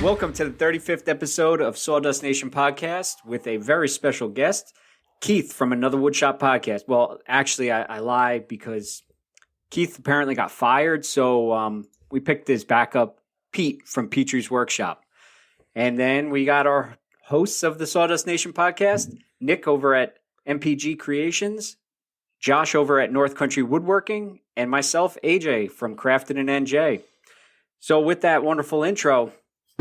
Welcome to the 35th episode of Sawdust Nation Podcast with a very special guest, Keith from Another Woodshop Podcast. Well, actually, I lie because Keith apparently got fired, so we picked his backup, Pete from Ptreesworkshop. And then we got our hosts of the Sawdust Nation Podcast, Nick over at MPG Creations, Josh over at North Country Woodworking, and myself, AJ from Crafted and NJ. So with that wonderful intro,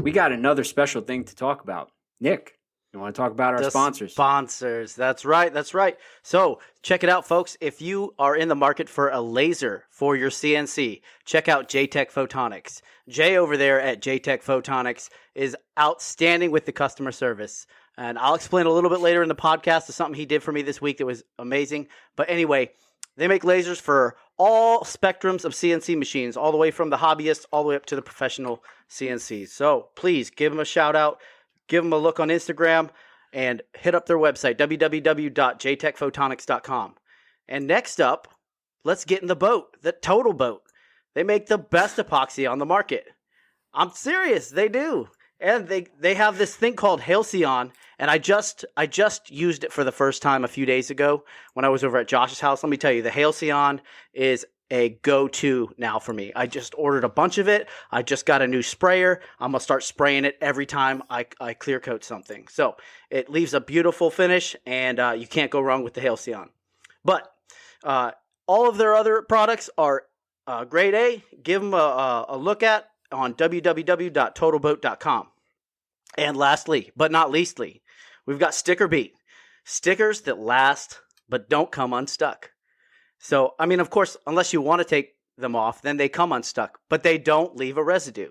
we got another special thing to talk about. Nick, you want to talk about our sponsors? Sponsors. That's right. That's right. So check it out, folks. If you are in the market for a laser for your CNC, check out Jtechphotonics. Jay over there at Jtechphotonics is outstanding with the customer service. And I'll explain a little bit later in the podcast of something he did for me this week that was amazing. But anyway, they make lasers for all spectrums of CNC machines, all the way from the hobbyist all the way up to the professional CNCs. So please give them a shout out, give them a look on Instagram, and hit up their website, www.jtechphotonics.com. And next up, let's get in the boat, the Totalboat. They make the best epoxy on the market. I'm serious, they do. And they have this thing called Halcyon, and I just used it for the first time a few days ago when I was over at Josh's house. Let me tell you, the Halcyon is a go-to now for me. I just ordered a bunch of it. I just got a new sprayer. I'm going to start spraying it every time I clear coat something. So it leaves a beautiful finish, and you can't go wrong with the Halcyon. But all of their other products are grade A. Give them a look at on www.totalboat.com. And lastly, but not leastly, we've got Sticker Beat. Stickers that last but don't come unstuck. So, I mean, of course, unless you want to take them off, then they come unstuck, but they don't leave a residue.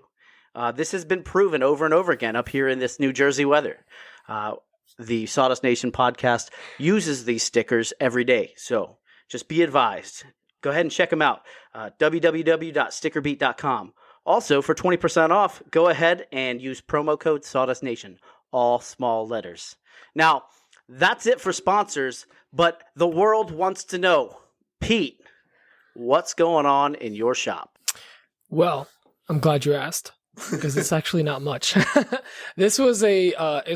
This has been proven over and over again up here in this New Jersey weather. The Sawdust Nation podcast uses these stickers every day. So just be advised. Go ahead and check them out. www.stickerbeat.com. Also, for 20% off, go ahead and use promo code Sawdust Nation, all small letters. Now, that's it for sponsors, but the world wants to know, Pete, what's going on in your shop? Well, I'm glad you asked because it's actually not much. This was a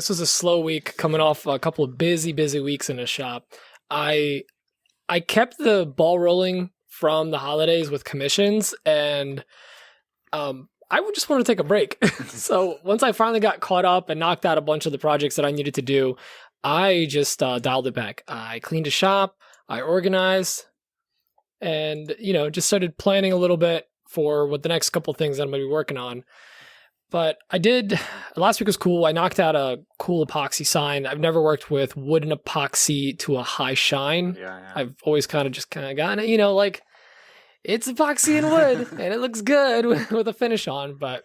slow week coming off a couple of busy weeks in the shop. I kept the ball rolling from the holidays with commissions, and I would just want to take a break. So once I finally got caught up and knocked out a bunch of the projects that I needed to do, I just dialed it back. I cleaned the shop, I organized, and just started planning a little bit for what the next couple of things that I'm going to be working on. But last week was cool. I knocked out a cool epoxy sign. I've never worked with wooden epoxy to a high shine. Yeah. I've always kind of gotten it, like, it's epoxy and wood, and it looks good with a finish on, but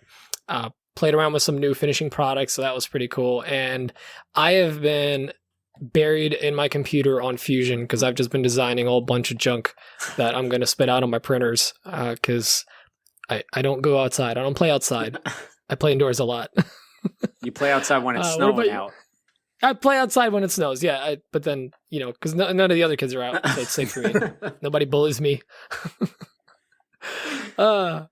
played around with some new finishing products, so that was pretty cool. And I have been buried in my computer on Fusion because I've just been designing a whole bunch of junk that I'm going to spit out on my printers because I don't go outside. I don't play outside. I play indoors a lot. You play outside when it's snowing out. I play outside when it snows, yeah. But then, because none of the other kids are out, so it's safe for me. Nobody bullies me. I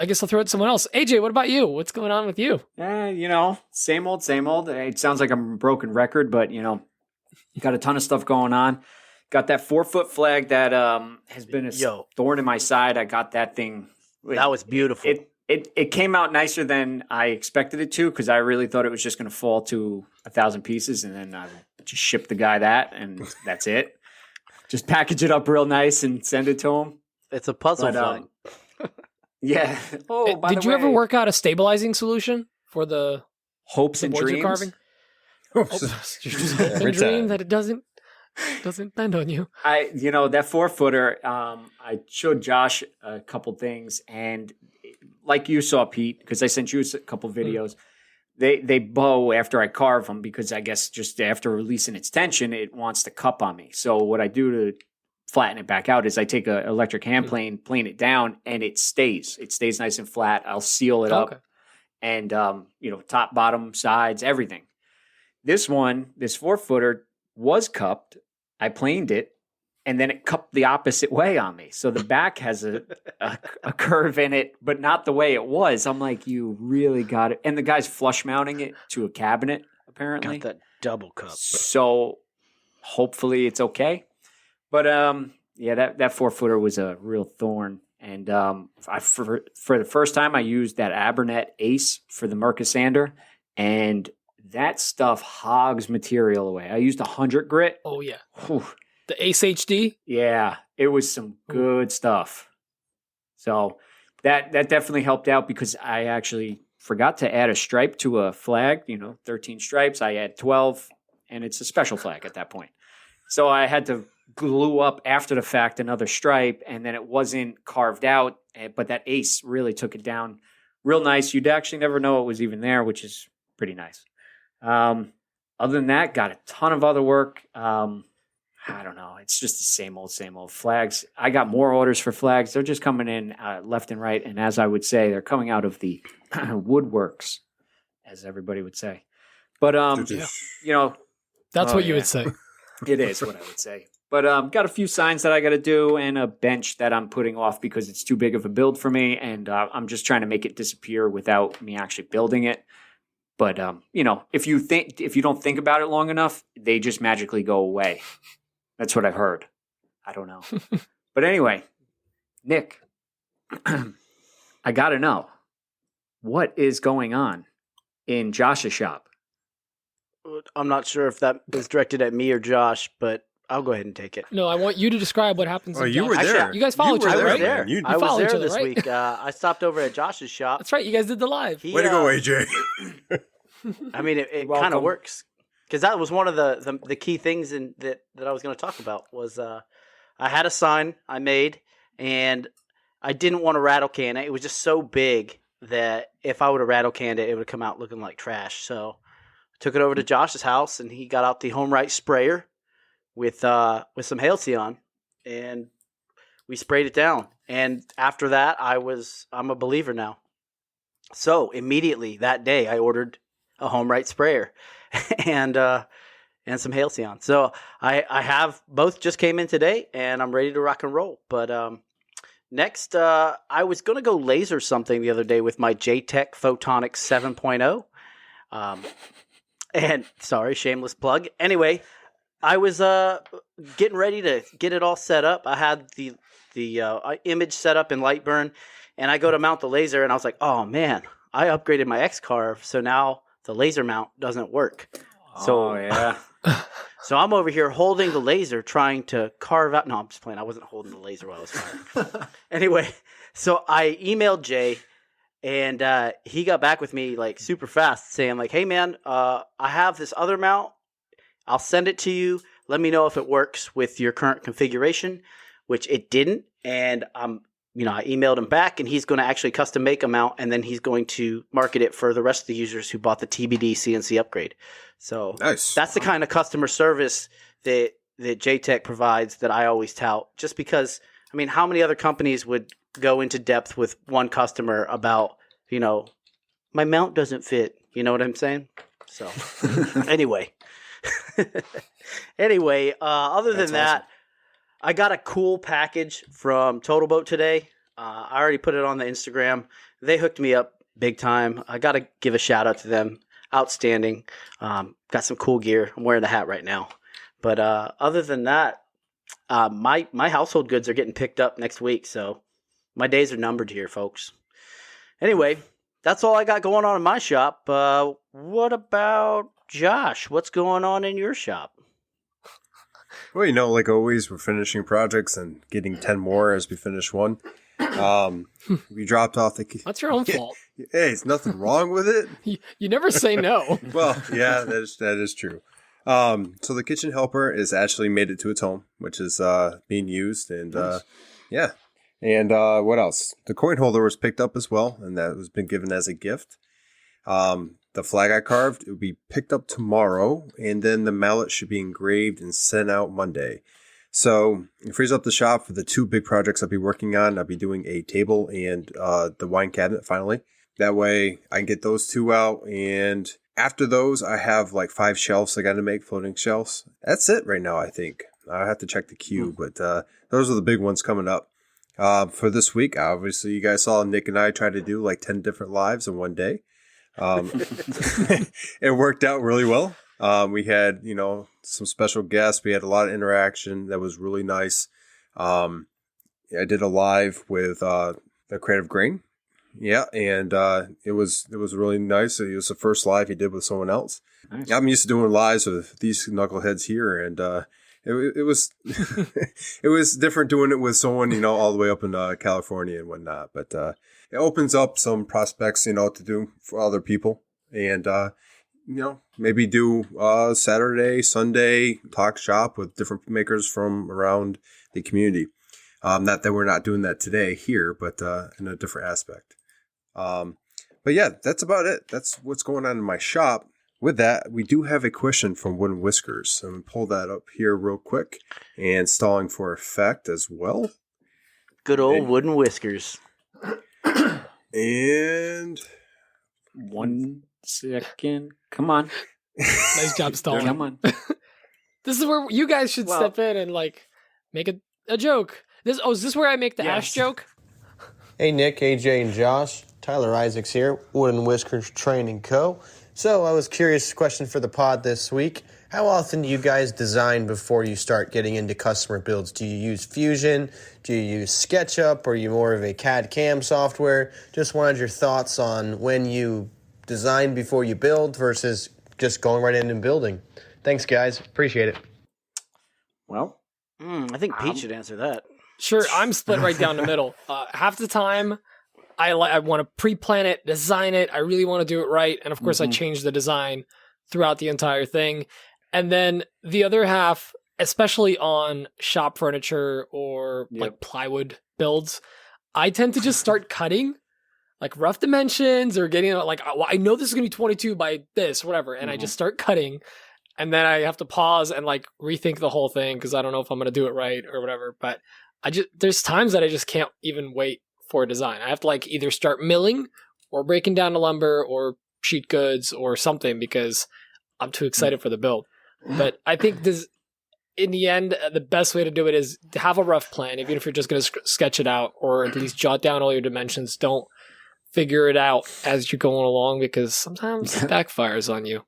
guess I'll throw it to someone else. AJ, what about you? What's going on with you? Same old. It sounds like I'm a broken record, but, got a ton of stuff going on. Got that 4-foot flag that has been a thorn in my side. I got that thing. That was beautiful. It came out nicer than I expected it to because I really thought it was just going to fall to 1,000 pieces, and then I just shipped the guy that, and that's it. Just package it up real nice and send it to him. It's a puzzle flag. Yeah. Did you ever work out a stabilizing solution for the hopes and dreams? Carving? Just hope and dream that it doesn't bend on you. That 4-footer. I showed Josh a couple things, and like you saw, Pete, because I sent you a couple videos. They bow after I carve them because I guess just after releasing its tension, it wants to cup on me. So what I do to flatten it back out is I take an electric hand plane it down, and it stays. It stays nice and flat. I'll seal it up, and top, bottom, sides, everything. This 4-footer was cupped. I planed it, and then it cupped the opposite way on me. So the back has a curve in it, but not the way it was. I'm like, you really got it. And the guy's flush mounting it to a cabinet, apparently. Got that double cup. So hopefully it's okay. But yeah, that 4-footer was a real thorn. And for the first time, I used that Abernet Ace for the Mercasander, and that stuff hogs material away. I used 100 grit. Oh, yeah. Whew. The Ace HD? Yeah, it was some good stuff. So that definitely helped out because I actually forgot to add a stripe to a flag, 13 stripes. I had 12, and it's a special flag at that point. So I had to glue up after the fact another stripe, and then it wasn't carved out, but that Ace really took it down real nice. You'd actually never know it was even there, which is pretty nice. Other than that, got a ton of other work. I don't know. It's just the same old flags. I got more orders for flags. They're just coming in left and right. And as I would say, they're coming out of the woodworks, as everybody would say. But, That's what you would say. It is what I would say. But got a few signs that I got to do and a bench that I'm putting off because it's too big of a build for me. And I'm just trying to make it disappear without me actually building it. But, if you don't think about it long enough, they just magically go away. That's what I've heard. I don't know. But anyway, Nick, I got to know, what is going on in Josh's shop? I'm not sure if that is directed at me or Josh, but I'll go ahead and take it. No, I want you to describe what happens. Oh, you were there. Actually, you guys follow each other, I was right? there. You I was follow each there other, this right? week. I stopped over at Josh's shop. That's right. You guys did the live. Way to go, AJ. I mean, it kind Welcome. of works because that was one of the key things that I was going to talk about was I had a sign I made and I didn't want to rattle can it. It was just so big that if I would have rattle canned it, it would come out looking like trash. So I took it over to Josh's house and he got out the Home Right sprayer with some Halcyon and we sprayed it down. And after that, I'm a believer now. So immediately that day, I ordered a Home Right sprayer and some Halcyon. So I have both just came in today, and I'm ready to rock and roll. But next, I was going to go laser something the other day with my Jtechphotonics 7.0. And sorry, shameless plug. Anyway, I was getting ready to get it all set up. I had the image set up in Lightburn. And I go to mount the laser, and I was like, oh, man, I upgraded my X-Carve, so now the laser mount doesn't work. So, yeah. So I'm over here holding the laser, trying to carve out. No, I'm just playing. I wasn't holding the laser while I was firing. Anyway, so I emailed Jay, and he got back with me like super fast, saying like, hey, man, I have this other mount. I'll send it to you. Let me know if it works with your current configuration, which it didn't. And I emailed him back, and he's going to actually custom make a mount, and then he's going to market it for the rest of the users who bought the TBD CNC upgrade. So Nice. That's the kind of customer service that Jtech provides that I always tout. Just because, I mean, how many other companies would go into depth with one customer about, my mount doesn't fit. You know what I'm saying? So anyway, other than that, I got a cool package from Totalboat today. I already put it on the Instagram. They hooked me up big time. I got to give a shout out to them. Outstanding. Got some cool gear. I'm wearing the hat right now. But other than that, my household goods are getting picked up next week. So my days are numbered here, folks. Anyway, that's all I got going on in my shop. What about Josh? What's going on in your shop? Well, like always, we're finishing projects and getting 10 more as we finish one. We dropped off the... That's your own fault. Hey, it's nothing wrong with it. You never say no. Well, yeah, that is true. So the kitchen helper is actually made it to its home, which is being used. And Nice. yeah. And what else? The coin holder was picked up as well, and that was been given as a gift. The flag I carved, it will be picked up tomorrow, and then the mallet should be engraved and sent out Monday. So it frees up the shop for the two big projects I'll be working on. I'll be doing a table and the wine cabinet finally. That way I can get those two out. And after those, I have like 5 shelves I got to make, floating shelves. That's it right now, I think. I have to check the queue, but those are the big ones coming up. For this week, obviously, you guys saw Nick and I try to do like 10 different lives in one day. It worked out really well. We had, some special guests. We had a lot of interaction. That was really nice. I did a live with the Creative Grain. Yeah, and it was really nice. It was the first live he did with someone else. Nice. I'm used to doing lives with these knuckleheads here, and it was it was different doing it with someone all the way up in California and whatnot. But it opens up some prospects to do for other people, and maybe do Saturday, Sunday talk shop with different makers from around the community. Not that we're not doing that today here, but in a different aspect. But yeah, that's about it. That's what's going on in my shop. With that, we do have a question from Wooden Whiskers. So I'm going to pull that up here real quick and stalling for effect as well. Good old Wooden Whiskers. And 1 second. Come on. Nice job stalling. Come on. This is where you guys should step in and make a joke. Is this where I make the ash joke? Hey Nick, AJ, and Josh. Tyler Isaacs here, Wooden Whiskers Training Co. So I was curious, question for the pod this week. How often do you guys design before you start getting into customer builds? Do you use Fusion? Do you use SketchUp? Or are you more of a CAD CAM software? Just wanted your thoughts on when you design before you build versus just going right in and building. Thanks, guys. Appreciate it. Well, I think Pete should answer that. Sure, I'm split right down the middle. Half the time, I want to pre-plan it, design it. I really want to do it right. And of course, I change the design throughout the entire thing. And then the other half, especially on shop furniture or like plywood builds, I tend to just start cutting like rough dimensions or getting I know this is going to be 22 by this, whatever. And I just start cutting. And then I have to pause and rethink the whole thing because I don't know if I'm going to do it right or whatever. But there's times that I just can't even wait for a design. I have to either start milling or breaking down the lumber or sheet goods or something because I'm too excited for the build. But I think in the end, the best way to do it is to have a rough plan, even if you're just going to sketch it out or at least jot down all your dimensions. Don't figure it out as you're going along because sometimes it backfires on you,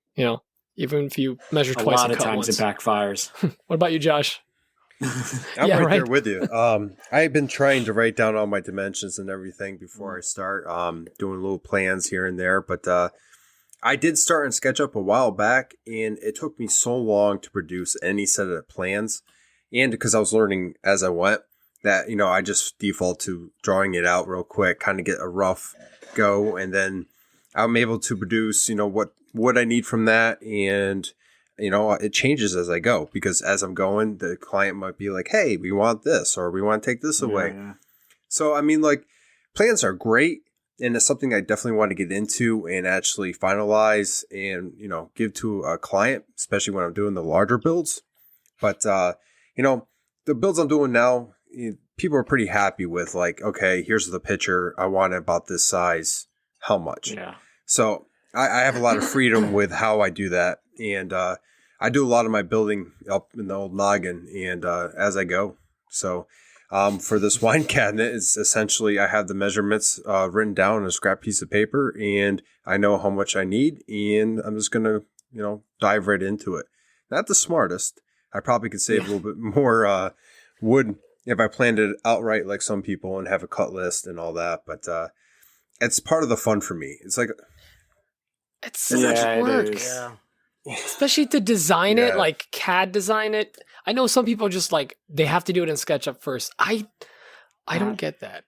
even if you measure twice. A lot of times it backfires. What about you, Josh? I'm there with you. I've been trying to write down all my dimensions and everything before I start doing little plans here and there. But I did start in SketchUp a while back, and it took me so long to produce any set of plans. And because I was learning as I went, that I just default to drawing it out real quick, kind of get a rough go, and then I'm able to produce what I need from that. And it changes as I go because as I'm going, the client might be like, hey, we want this or we want to take this away. Yeah. So, plans are great. And it's something I definitely want to get into and actually finalize and, give to a client, especially when I'm doing the larger builds. But, the builds I'm doing now, people are pretty happy with okay, here's the picture. I want it about this size. How much? Yeah. So I have a lot of freedom with how I do that. And, I do a lot of my building up in the old noggin and as I go. So for this wine cabinet, it's essentially I have the measurements written down on a scrap piece of paper, and I know how much I need, and I'm just going to, dive right into it. Not the smartest. I probably could save a little bit more wood if I planned it outright like some people and have a cut list and all that. But it's part of the fun for me. It's it's so much work. Yeah. Especially to design it, CAD design it. I know some people just they have to do it in SketchUp first. I don't get that.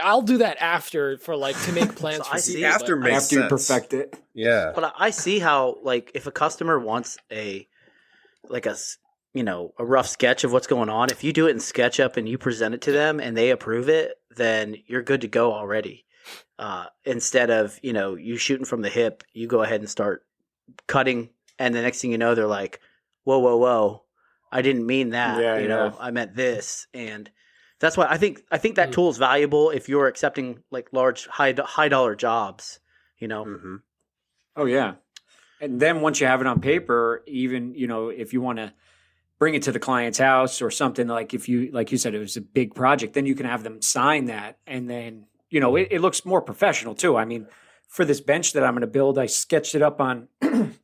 I'll do that after for to make plans. So after you perfect it. Yeah. But I see how if a customer wants a rough sketch of what's going on, if you do it in SketchUp and you present it to them and they approve it, then you're good to go already. Instead of you shooting from the hip, you go ahead and start cutting. And the next thing you know, they're like, whoa, I didn't mean that. I meant this. And that's why I think that tool is valuable if you're accepting large, high dollar jobs, Mm-hmm. Oh, yeah. And then once you have it on paper, even, if you want to bring it to the client's house or something, like if you, like you said, it was a big project, then you can have them sign that. And then, you know, it looks more professional too. I mean, for this bench that I'm going to build, I sketched it up on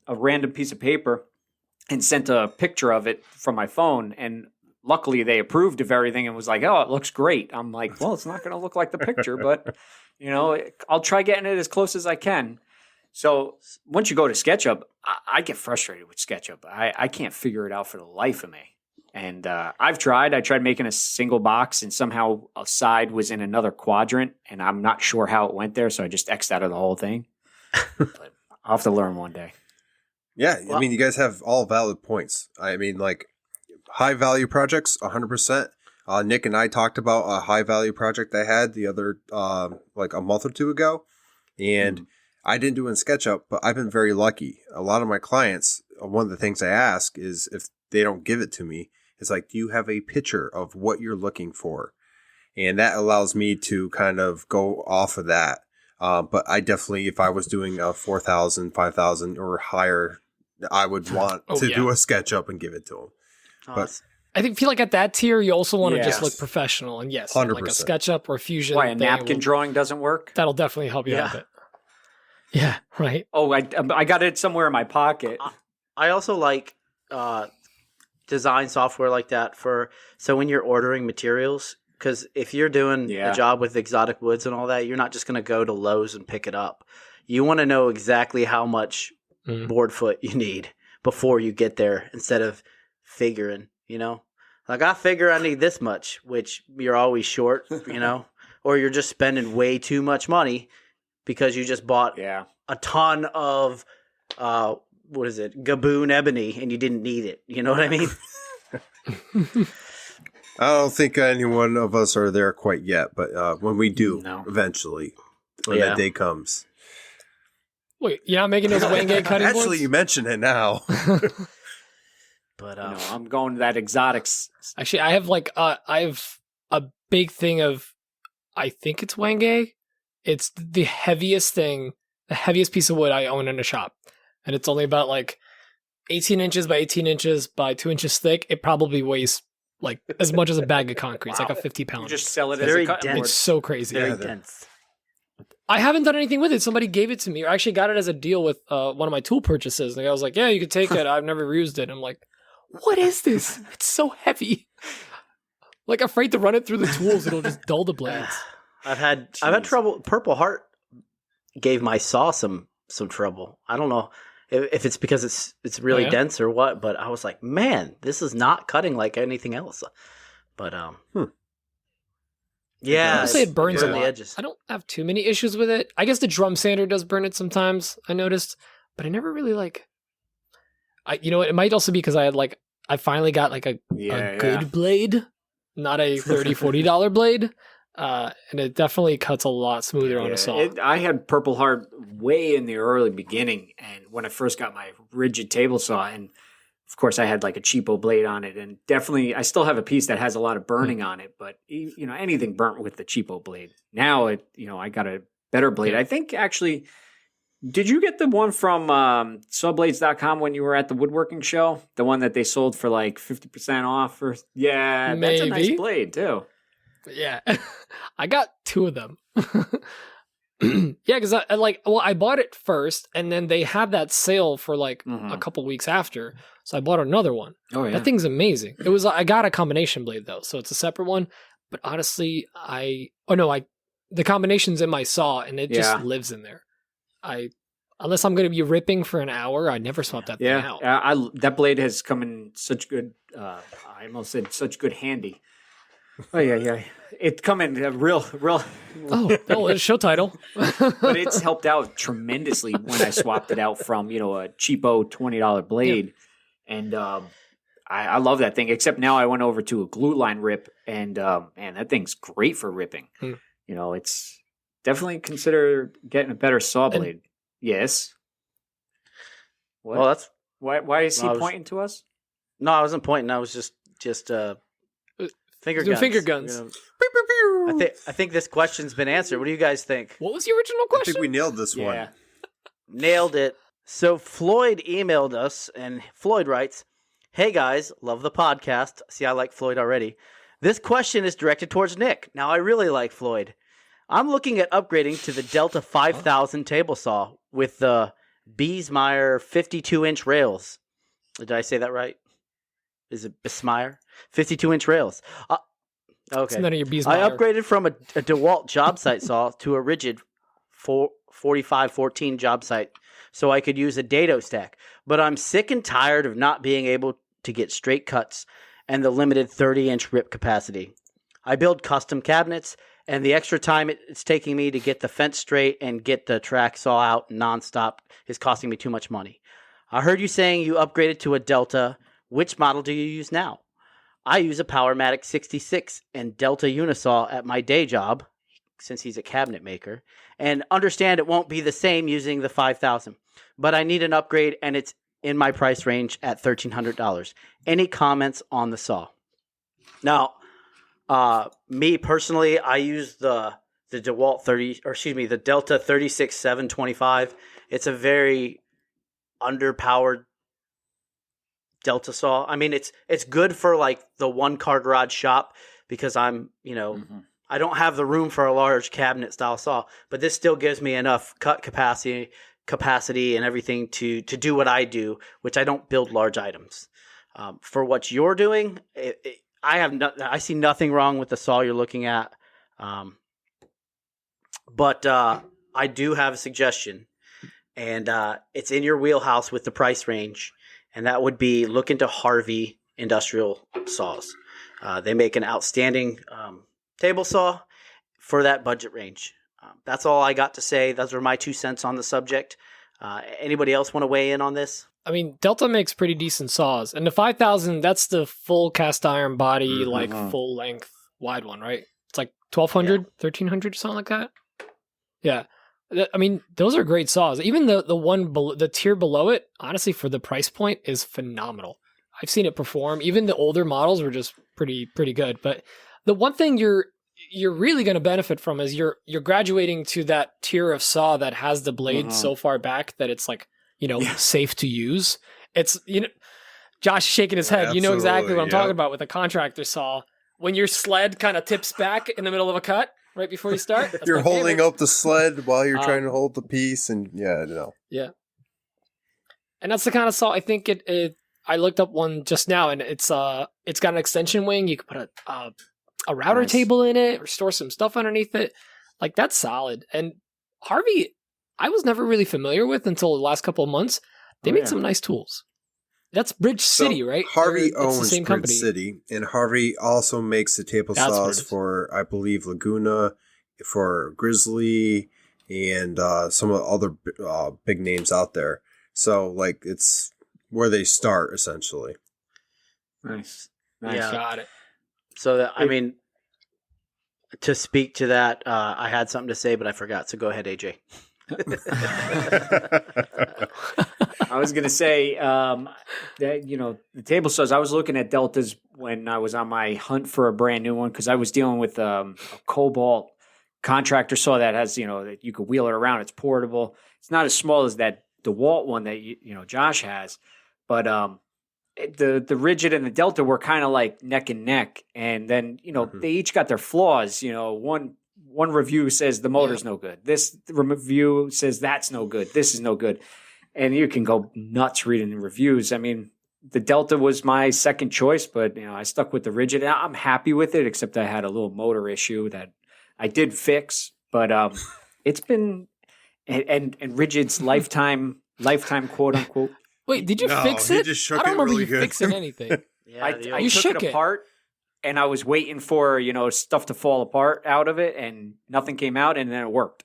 a random piece of paper and sent a picture of it from my phone. And luckily they approved of everything and was like, oh, it looks great. I'm like, well, it's not going to look like the picture, but you know, I'll try getting it as close as I can. So once you go to SketchUp, I get frustrated with SketchUp. I can't figure it out for the life of me. And I tried making a single box and somehow a side was in another quadrant and I'm not sure how it went there. So I just X'd out of the whole thing. But I'll have to learn one day. Yeah. I mean, you guys have all valid points. I mean, like high value projects, 100%. Nick and I talked about a high value project I had the other, like a month or two ago. And I didn't do it in SketchUp, but I've been very lucky. A lot of my clients, one of the things I ask is if they don't give it to me, it's like, do you have a picture of what you're looking for? And that allows me to kind of go off of that. But I definitely, if I was doing a 4,000, 5,000 or higher, I would want to do a SketchUp and give it to them. But I feel like at that tier, you also want to just look professional. And yes, 100%. like a SketchUp or Fusion. Why, a napkin drawing doesn't work? That'll definitely help you out a bit. Yeah, right. Oh, I got it somewhere in my pocket. I also like design software like that so when you're ordering materials, because if you're doing a job with exotic woods and all that, you're not just going to go to Lowe's and pick it up. You want to know exactly how much board foot you need before you get there instead of figuring, you know? Like, I figure I need this much, which you're always short, you know? Or you're just spending way too much money because you just bought a ton of Gaboon ebony and you didn't need it. You know what I mean? I don't think any one of us are there quite yet, but when we do, eventually, when that day comes. Wait, you're not making those Wenge cutting boards? Actually, you mention it now. But I'm going to that exotics. Actually, I have a big thing of, I think it's Wenge. It's the heaviest piece of wood I own in a shop. And it's only about like 18 inches by 18 inches by 2 inches thick. It probably weighs like as much as a bag of concrete. It's like a 50-pound. You just sell it Very as a cutting board. It's so crazy. very dense. I haven't done anything with it. Somebody gave it to me. I actually got it as a deal with one of my tool purchases. And I was like, yeah, you could take it. I've never used it. I'm like, what is this? It's so heavy. Like, afraid to run it through the tools. It'll just dull the blades. I've had trouble. Purple Heart gave my saw some trouble. I don't know if it's because it's really dense or what, but I was like, man, this is not cutting like anything else. But yeah, I'll say it burns a on the lot. edges. I don't have too many issues with it. I guess the drum sander does burn it sometimes, I noticed, but I never really you know what, it might also be because I finally got like a good blade, not a $30, $40 blade. And it definitely cuts a lot smoother on a saw. I had Purple Heart way in the early beginning, and when I first got my rigid table saw, and of course I had like a cheapo blade on it, and definitely I still have a piece that has a lot of burning on it, but you know, anything burnt with the cheapo blade. Now I got a better blade. I think actually, did you get the one from sawblades.com when you were at the woodworking show? The one that they sold for like 50% off? That's a nice blade too. Yeah, I got two of them. Yeah, because I bought it first, and then they had that sale for like a couple weeks after, so I bought another one. Oh yeah, that thing's amazing. I got a combination blade though, so it's a separate one. But honestly, the combination's in my saw, and it just lives in there. Unless I'm going to be ripping for an hour, I never swap that thing out. That blade has come in such good. I almost said such good handy. Oh yeah. It's come in real. Oh, it's show title. But it's helped out tremendously when I swapped it out from a cheapo $20 blade, and I love that thing. Except now I went over to a glue line rip, and man, that thing's great for ripping. It's definitely consider getting a better saw blade. Yes. What? Well, that's why is he pointing to us? No, I wasn't pointing. I was just finger guns. Finger guns. I think this question's been answered. What do you guys think? What was the original question? I think we nailed this one. Nailed it. So Floyd emailed us, and Floyd writes, Hey guys, love the podcast. See, I like Floyd already. This question is directed towards Nick. Now, I really like Floyd. I'm looking at upgrading to the Delta 5000 table saw with the Biesmeyer 52-inch rails. Did I say that right? Is it Biesmeyer? 52-inch rails. Okay. It's none of your Biesmeyer. I upgraded from a DeWalt job site saw to a rigid 4514 job site so I could use a dado stack. But I'm sick and tired of not being able to get straight cuts and the limited 30-inch rip capacity. I build custom cabinets, and the extra time it's taking me to get the fence straight and get the track saw out nonstop is costing me too much money. I heard you saying you upgraded to a Delta. Which model do you use now? I use a Powermatic 66 and Delta Unisaw at my day job, since he's a cabinet maker, and understand it won't be the same using the 5000. But I need an upgrade, and it's in my price range at $1,300. Any comments on the saw? Now, me personally, I use the DeWalt the Delta 36725. It's a very underpowered Delta saw. I mean, it's good for like the one car garage shop because I'm, I don't have the room for a large cabinet style saw, but this still gives me enough cut capacity and everything to do what I do, which I don't build large items. For what you're doing, I see nothing wrong with the saw you're looking at. But I do have a suggestion, and it's in your wheelhouse with the price range, and that would be look into Harvey industrial saws. They make an outstanding table saw for that budget range. That's all I got to say. Those are my 2 cents on the subject. Anybody else want to weigh in on this? I mean, Delta makes pretty decent saws. And the 5000, that's the full cast iron body, like full length wide one, right? It's like 1200, 1300, something like that. Yeah. I mean, those are great saws. Even the one below, the tier below it, honestly, for the price point is phenomenal. I've seen it perform. Even the older models were just pretty good. But the one thing you're really going to benefit from is you're graduating to that tier of saw that has the blade so far back that it's like, safe to use. It's, Josh shaking his head. You know exactly what I'm talking about with a contractor saw. When your sled kind of tips back in the middle of a cut right before you start. You're holding up the sled while you're trying to hold the piece, and Yeah. And that's the kind of saw I think I looked up one just now, and it's got an extension wing. You could put a router table in it or store some stuff underneath it. Like, that's solid. And Harvey, I was never really familiar with until the last couple of months. They make some nice tools. That's Bridge City, right? Harvey owns Bridge City, and Harvey also makes the table saws for, I believe, Laguna, for Grizzly, and some of the other big names out there. So, like, it's where they start, essentially. Nice. Yeah. Got it. So, to speak to that, I had something to say, but I forgot. So go ahead, AJ. I was going to say that, the table saws, I was looking at Deltas when I was on my hunt for a brand new one because I was dealing with a Cobalt contractor saw that has, that you could wheel it around. It's portable. It's not as small as that DeWalt one that, Josh has. But the Rigid and the Delta were kind of like neck and neck. And then, they each got their flaws. One review says the motor's no good. This review says that's no good. This is no good. And you can go nuts reading the reviews. I mean, the Delta was my second choice, but I stuck with the Rigid. I'm happy with it, except I had a little motor issue that I did fix. But it's been and Rigid's lifetime quote unquote. Wait, did you fix it? Just shook I don't remember really you good. fixing anything. Yeah, I took it apart. And I was waiting for, stuff to fall apart out of it, and nothing came out, and then it worked.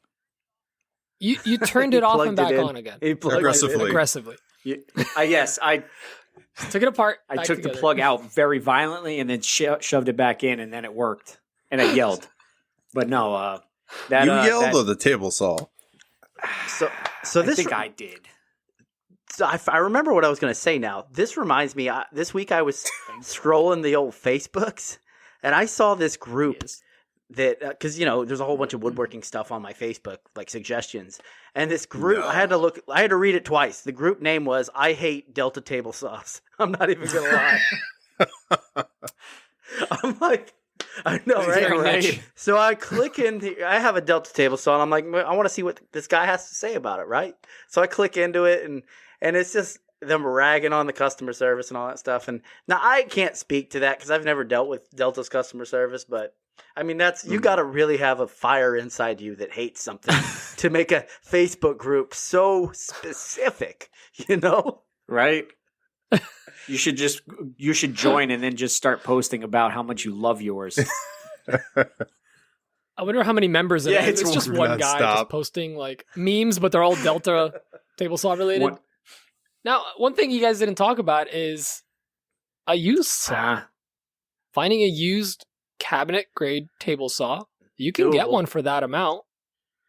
You turned it off and back on again. Aggressively. Yes, I took it apart. I took the plug out very violently and then shoved it back in, and then it worked. And I yelled. But no, you yelled or the table saw? So I think I did. So I remember what I was going to say now. This reminds me, this week I was scrolling the old Facebooks, and I saw this group that because there's a whole bunch of woodworking stuff on my Facebook, like suggestions, and this group I had to read it twice. The group name was "I Hate Delta Table Saws." I'm not even gonna lie. I'm like, I know, right? So I click into. I have a Delta table saw, and I'm like, I want to see what this guy has to say about it, right? So I click into it, and it's just them ragging on the customer service and all that stuff. And now I can't speak to that because I've never dealt with Delta's customer service, but I mean, you got to really have a fire inside you that hates something to make a Facebook group so specific, Right? You should join and then just start posting about how much you love yours. I wonder how many members it is. It's just one guy just posting like memes, but they're all Delta table saw related. Now, one thing you guys didn't talk about is a used saw. Finding a used cabinet grade table saw. You can get one for that amount.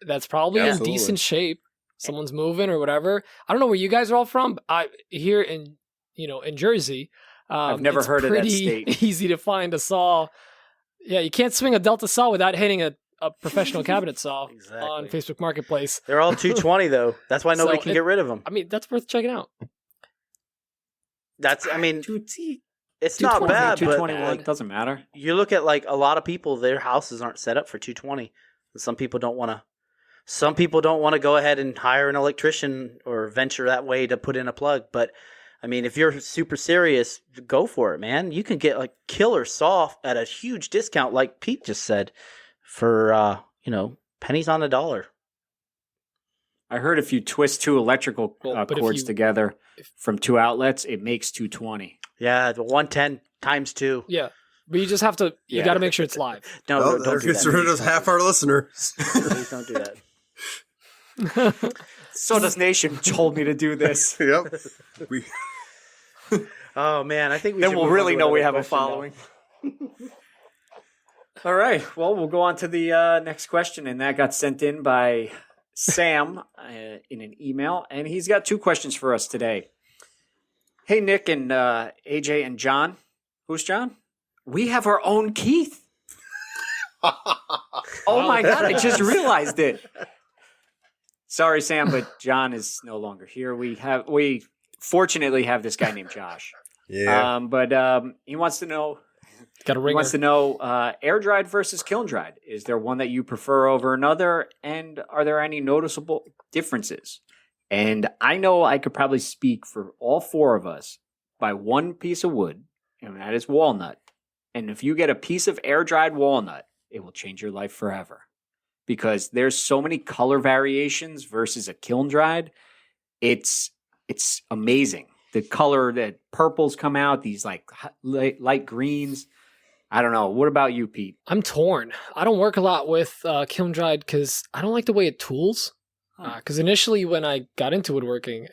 That's probably in decent shape. Someone's moving or whatever. I don't know where you guys are all from. Here in Jersey. I've never heard of that state. Pretty easy to find a saw. Yeah, you can't swing a Delta saw without hitting a professional cabinet saw on Facebook Marketplace. They're all 220 though. That's why nobody can get rid of them. I mean, that's worth checking out. It's not bad, 220 but doesn't matter. You look at like a lot of people, their houses aren't set up for 220. Some people don't want to go ahead and hire an electrician or venture that way to put in a plug. But I mean, if you're super serious, go for it, man. You can get like killer saw at a huge discount, like Pete just said, for pennies on the dollar. I heard if you twist two electrical cords together from two outlets, it makes 220. Yeah, the 110 times 2. Yeah, but you just have to. You got to make sure it's live. Don't do that. Gets rid of half our listeners. Please don't do that. Sawdust Nation told me to do this. Yep. Oh man, I think then we'll really know we have a following. All right. Well, we'll go on to the next question, and that got sent in by Sam in an email, and he's got 2 questions for us today. Hey, Nick and AJ and John. Who's John? We have our own Keith. Oh my God! I just realized it. Sorry, Sam, but John is no longer here. We fortunately have this guy named Josh. Yeah. But he wants to know. Got a ringer. He wants to know air dried versus kiln dried. Is there one that you prefer over another? And are there any noticeable differences? And I know I could probably speak for all 4 of us by one piece of wood, and that is walnut. And if you get a piece of air dried walnut, it will change your life forever. Because there's so many color variations versus a kiln dried. It's amazing. The color that purples come out, these like light greens. I don't know. What about you, Pete? I'm torn. I don't work a lot with kiln dried because I don't like the way it tools. Because initially when I got into woodworking,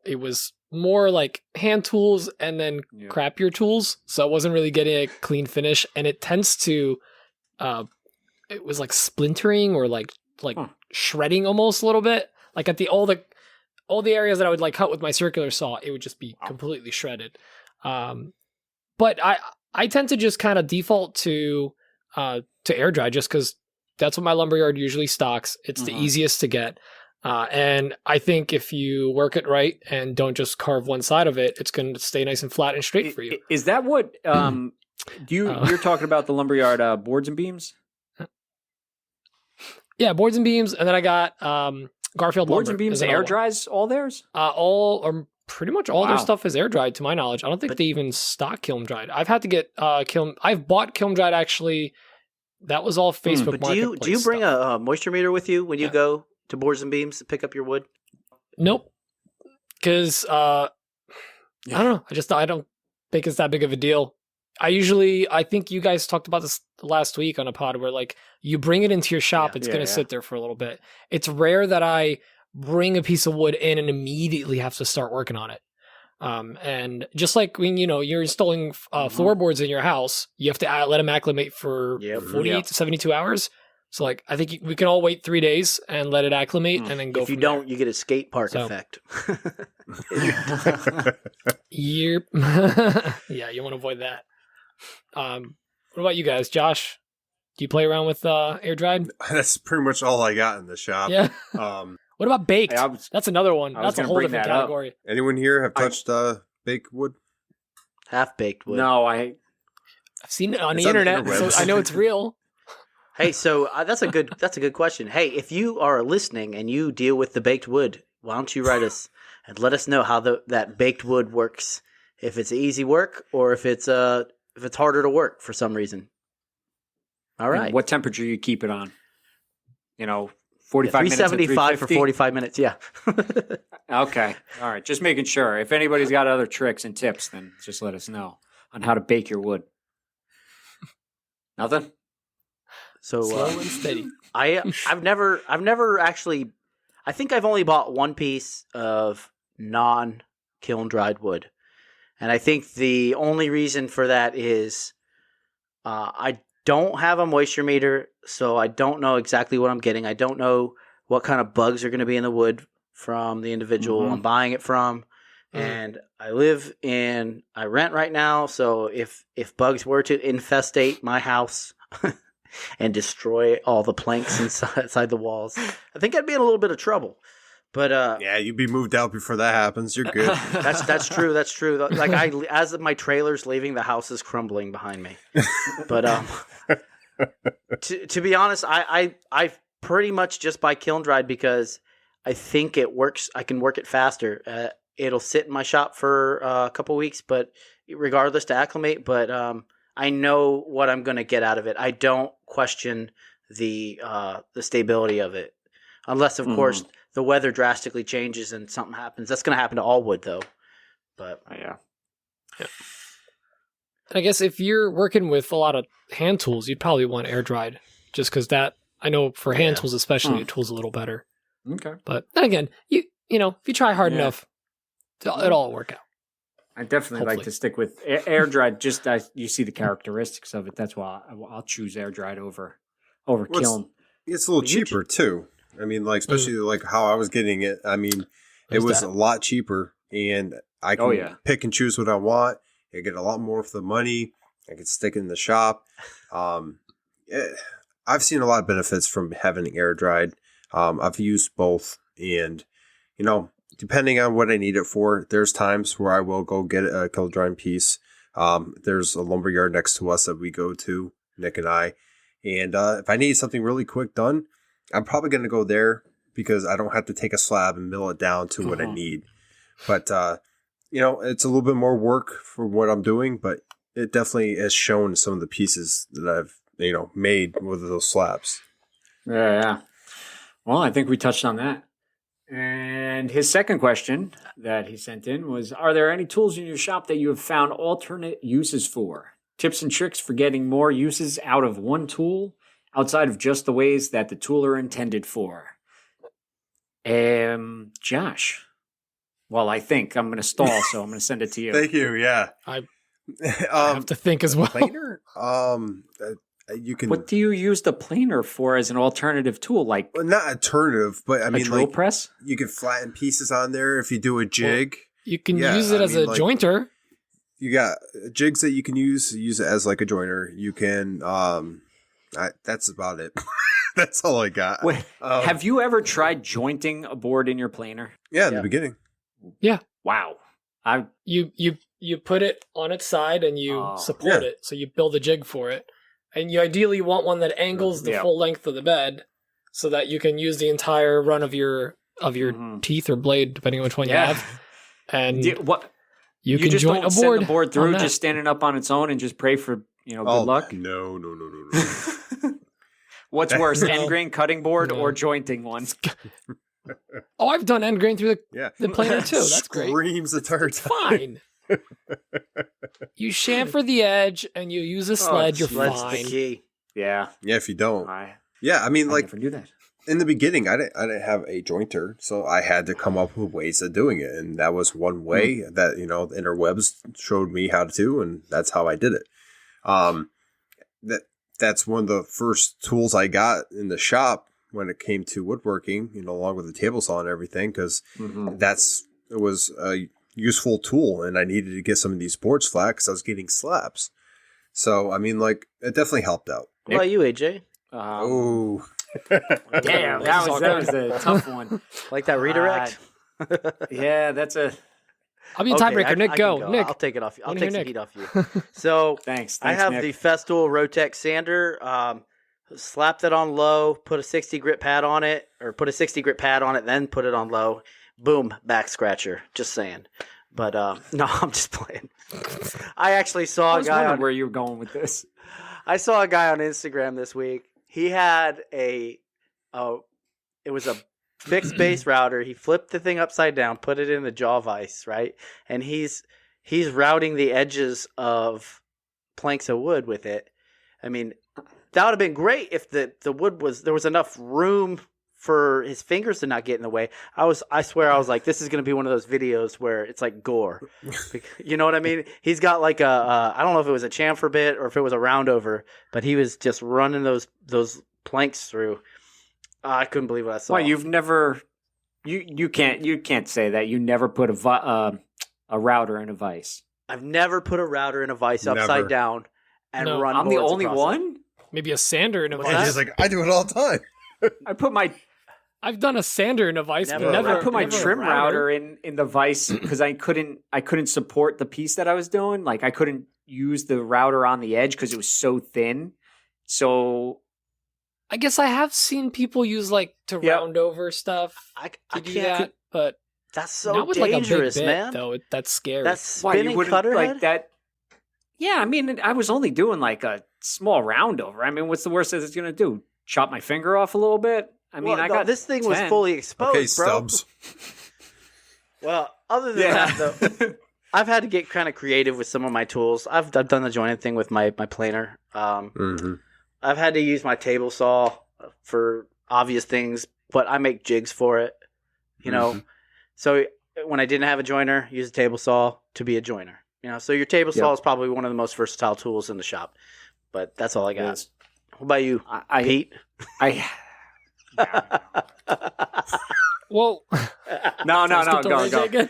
it was more like hand tools and then crappier tools. So I wasn't really getting a clean finish. And it tends to, it was like splintering or like shredding almost a little bit. Like at all the areas that I would like cut with my circular saw, it would just be completely shredded. But I tend to just kind of default to air dry just because that's what my lumberyard usually stocks. It's the easiest to get. And I think if you work it right and don't just carve one side of it, it's going to stay nice and flat and straight for you. Is that what you're talking about, the lumberyard boards and beams? Yeah, boards and beams. And then I got Garfield boards lumber and beams air dries all theirs? Pretty much all their stuff is air dried to my knowledge. I don't think they even stock kiln dried. I've had to get I've bought kiln dried actually. That was all Facebook Marketplace. Do you bring a moisture meter with you when you go to boards and beams to pick up your wood? Nope. Because I don't know. I don't think it's that big of a deal. I think you guys talked about this last week on a pod where like you bring it into your shop, it's going to sit there for a little bit. It's rare that I bring a piece of wood in and immediately have to start working on it. And just like when, you're installing floorboards in your house, you have to let them acclimate for 48 to 72 hours. So like, I think we can all wait 3 days and let it acclimate and then go. If you don't, you get a skate park effect. Yeah, you want to avoid that. What about you guys? Josh, Do you play around with air dried? That's pretty much all I got in the shop. Yeah. Um, What about baked? Yeah, That's another one. I was That's a gonna whole bring different that up. category. anyone here have touched baked wood? Half-baked wood. No, I've seen it on It's the on the internet, so interwebs. I know it's real. Hey, so that's a good question. Hey, if you are listening and you deal with the baked wood, why don't you write us and let us know how that baked wood works? If it's easy work or if it's harder to work for some reason. All right. What temperature you keep it on? 45 minutes at 375 for 350? 45 minutes. Yeah. Okay. All right. Just making sure. If anybody's got other tricks and tips, then just let us know on how to bake your wood. Nothing? So Slow and steady. I've never actually. I think I've only bought one piece of non-kiln dried wood, and I think the only reason for that is I don't have a moisture meter, so I don't know exactly what I'm getting. I don't know what kind of bugs are going to be in the wood from the individual I'm buying it from. And I rent right now, so if bugs were to infestate my house and destroy all the planks inside the walls, I think I'd be in a little bit of trouble. But Yeah, you'd be moved out before that happens. You're good. that's true. That's true. Like as my trailer's leaving, the house is crumbling behind me. But to be honest, I pretty much just buy kiln dried because I think it works. I can work it faster. It'll sit in my shop for a couple weeks, but regardless to acclimate. But I know what I'm going to get out of it. I don't question the stability of it, unless of course the weather drastically changes and something happens. That's going to happen to all wood, though. But Yeah. I guess if you're working with a lot of hand tools, you'd probably want air dried, just because that, I know for hand tools especially, it tools a little better. Okay. But then again, you if you try hard enough, it'll all work out. I definitely like Hopefully. to stick with air dried. Just as you see the characteristics of it, that's why I'll choose air dried over kiln. It's a little cheaper too. I mean, like especially like how I was getting it. I mean, it was a lot cheaper, and I can pick and choose what I want. I get a lot more for the money. I can stick it in the shop. I've seen a lot of benefits from having air dried. I've used both, and depending on what I need it for, there's times where I will go get a kiln drying piece. There's a lumber yard next to us that we go to, Nick and I, and if I need something really quick done, I'm probably going to go there because I don't have to take a slab and mill it down to what I need. But it's a little bit more work for what I'm doing, but it definitely has shown some of the pieces that I've made with those slabs. Yeah. Well, I think we touched on that. And his second question that he sent in was, are there any tools in your shop that you have found alternate uses for? Tips and tricks for getting more uses out of one tool outside of just the ways that the tool are intended for? Josh. Well, I think I'm going to stall, so I'm going to send it to you. Thank you. Yeah. I have to think as well. Planer? You can. What do you use the planer for as an alternative tool? Like Well, not alternative, but I a mean, drill like press? you can flatten pieces on there if you do a jig. You can Yeah, use it I as mean, a like- jointer. You got jigs that you can use it as like a joiner. You can. That's about it. That's all I got. Wait, have you ever tried jointing a board in your planer? Yeah, in the beginning. Wow. You put it on its side and you support it. So you build a jig for it. And you ideally want one that angles the full length of the bed so that you can use the entire run of your teeth or blade, depending on which one you have. And you can just joint don't a board. send the board on through that. just standing up on its own and just pray for good luck? No. What's worse, end grain cutting board or jointing one? Oh, I've done end grain through the planer too. That's great. Screams the entire time. Fine. You chamfer the edge and you use a sled, you're Sled's fine. the key. Yeah. Yeah, if you don't. I Yeah, I mean, like never knew that. in the beginning, I didn't have a jointer, so I had to come up with ways of doing it, and that was one way that the interwebs showed me how to do, and that's how I did it. That's one of the first tools I got in the shop when it came to woodworking, along with the table saw and everything, because it was a useful tool, and I needed to get some of these boards flat because I was getting slabs. So I mean, like it definitely helped out. What about you, AJ? Oh, Damn, that was a tough one. Like that redirect? Yeah, that's a I'll be a tiebreaker. Nick, I go. can Nick. I'll take it off. I'll Wanna take hear some Nick? heat off you. So thanks. I have Nick. the Festool Rotec sander. Slapped it on low, put a 60 grit pad on it, or put a 60 grit pad on it, then put it on low. Boom, back scratcher. Just saying. But no, I'm just playing. I actually saw I a was guy wondering on where you were going with this. I saw a guy on Instagram this week. He had it was a fixed base router. He flipped the thing upside down, put it in the jaw vise, right? And he's routing the edges of planks of wood with it. I mean, that would have been great if the wood there was enough room for his fingers to not get in the way. I swear I was like, this is going to be one of those videos where it's like gore. You know what I mean? He's got like I don't know if it was a chamfer bit or if it was a roundover, but he was just running those planks through. I couldn't believe what I saw. Well, you've never you can't say that you never put a router in a vise. I've never put a router in a vise Never. upside down and No. run. I'm the boards only across it. one. Maybe a sander in a What's and vice. he's like, I do it all the time. I put my I've done a sander in a vice, Never. but never. I put my never a trim router in the vise because I couldn't support the piece that I was doing. Like I couldn't use the router on the edge because it was so thin. So I guess I have seen people use like to Yep. round over stuff I to do can't. that, but That's so not with dangerous, like a big bit, man. though. That's scary. That's why you spinning wouldn't cutter like head? that? Yeah, I mean, I was only doing like a small roundover. I mean, what's the worst that it's gonna do? Chop my finger off a little bit? I mean, Well, I no, got this thing was 10. fully exposed, Okay, bro. Stubbs. Well, other than Yeah. that, though, I've had to get kind of creative with some of my tools. I've done the jointed thing with my planer. Mm-hmm. I've had to use my table saw for obvious things, but I make jigs for it. You know, so when I didn't have a joiner, use a table saw to be a joiner. You know, so your table saw is probably one of the most versatile tools in the shop. But that's all I got. Yes. What about you, I Pete? well. no, Let's get to go. AJ again.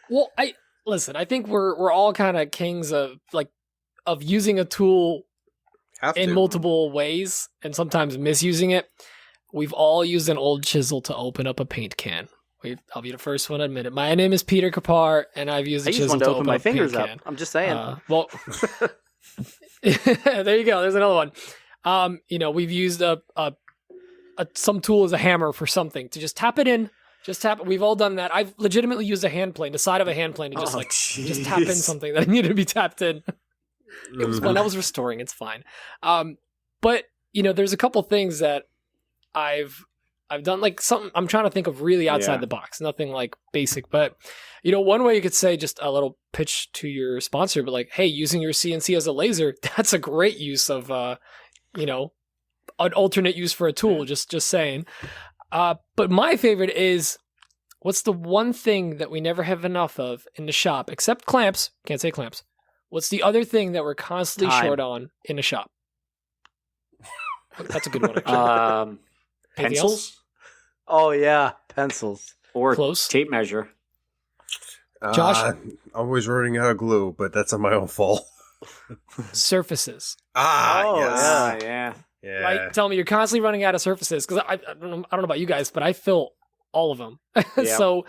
Well, I think we're all kind of kings of using a tool Have in to. multiple ways and sometimes misusing it. We've all used an old chisel to open up a paint can. I'll be the first one to admit it. My name is Peter Kapar, and I've used a I used chisel one to open my up a paint fingers up. can. I'm just saying. Well, there you go. There's another one. We've used some tool as a hammer for something to just tap it in. Just tap it. We've all done that. I've legitimately used a hand plane, the side of a hand plane, to just tap in something that needed to be tapped in. It was fun. I was restoring. It's fine. But there's a couple things that I've done, like something I'm trying to think of really outside the box. Nothing like basic, but one way you could say, just a little pitch to your sponsor, but like, hey, using your CNC as a laser, that's a great use of an alternate use for a tool. Just saying. But my favorite is, what's the one thing that we never have enough of in the shop, except clamps? Can't say clamps. What's the other thing that we're constantly Time. short on in the shop? That's a good one, actually. Anything else? Pencils Oh yeah, pencils. or Close. tape measure. Josh? I'm always running out of glue, but that's not my own fault. Surfaces. Oh, Yes. Yeah. Yeah. Right? Tell me, you're constantly running out of surfaces, because I don't know about you guys, but I fill all of them. Yeah. So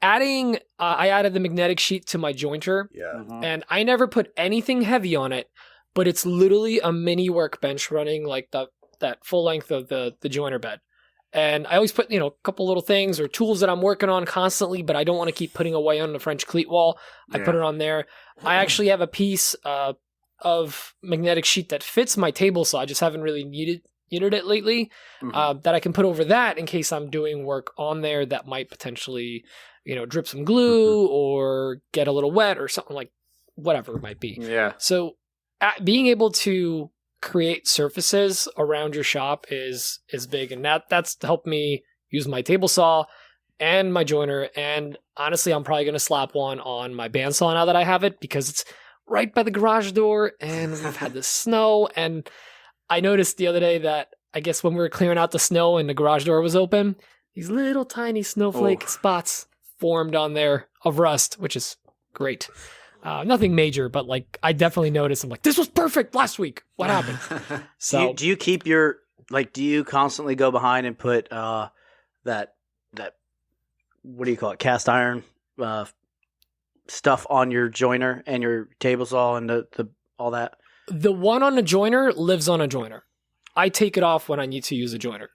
I added the magnetic sheet to my jointer, Yeah. Mhm. and I never put anything heavy on it, but it's literally a mini workbench running like that full length of the joiner bed. And I always put, a couple little things or tools that I'm working on constantly, but I don't want to keep putting away on the French cleat wall. I put it on there. I actually have a piece of magnetic sheet that fits my table saw. I just haven't really needed it lately. Mhm. That I can put over that in case I'm doing work on there that might potentially, drip some glue or get a little wet or something, like whatever it might be. Yeah. So being able to create surfaces around your shop is big, and that's helped me use my table saw and my joiner. And honestly, I'm probably going to slap one on my bandsaw now that I have it, because it's right by the garage door, and we've had the snow. And I noticed the other day that I guess when we were clearing out the snow and the garage door was open, these little tiny snowflake spots formed on there of rust, which is great. Nothing major, but like I definitely noticed. I'm like, this was perfect last week. What happened? So Do you keep your do you constantly go behind and put that what do you call it, cast iron stuff on your joiner and your table saw and the all that? the one on a joiner lives on a joiner. I take it off when I need to use a joiner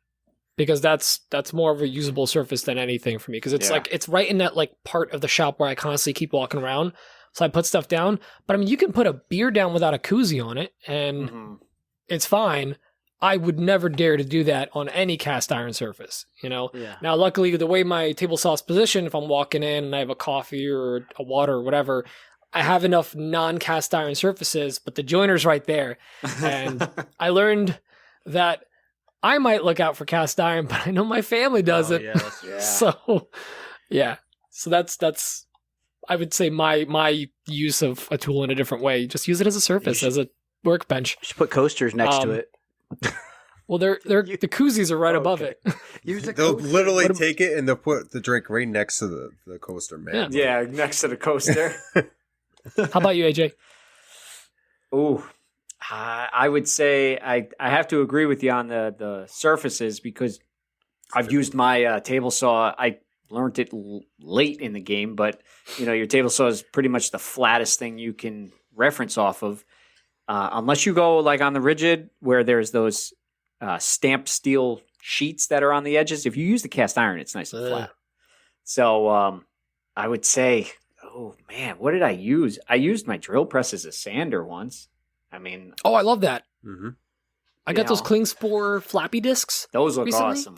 because that's more of a usable surface than anything for me. Because it's like it's right in that like part of the shop where I constantly keep walking around. So I put stuff down. But I mean, you can put a beer down without a koozie on it, and it's fine. I would never dare to do that on any cast iron surface, you know? Yeah. Now, luckily, the way my table saw is positioned, if I'm walking in and I have a coffee or a water or whatever, I have enough non-cast iron surfaces, but the joiner's right there. And I learned that I might look out for cast iron, but I know my family doesn't. Yeah. So, yeah. So that's I would say my use of a tool in a different way. Just use it as a surface, as a workbench. You should put coasters next to it. Well, the koozies are right above it. They'll literally take it and they'll put the drink right next to the coaster, man. Yeah, next to the coaster. How about you, AJ? Ooh, I would say I have to agree with you on the surfaces because I've used my table saw. I learned it late in the game, but your table saw is pretty much the flattest thing you can reference off of. Unless you go like on the rigid where there's those stamped steel sheets that are on the edges. If you use the cast iron, it's nice and flat. So I would say, oh man, what did I use? I used my drill press as a sander once. I mean, oh, I love that. Mm-hmm. I got those Klingspor floppy discs. Those look recently. awesome.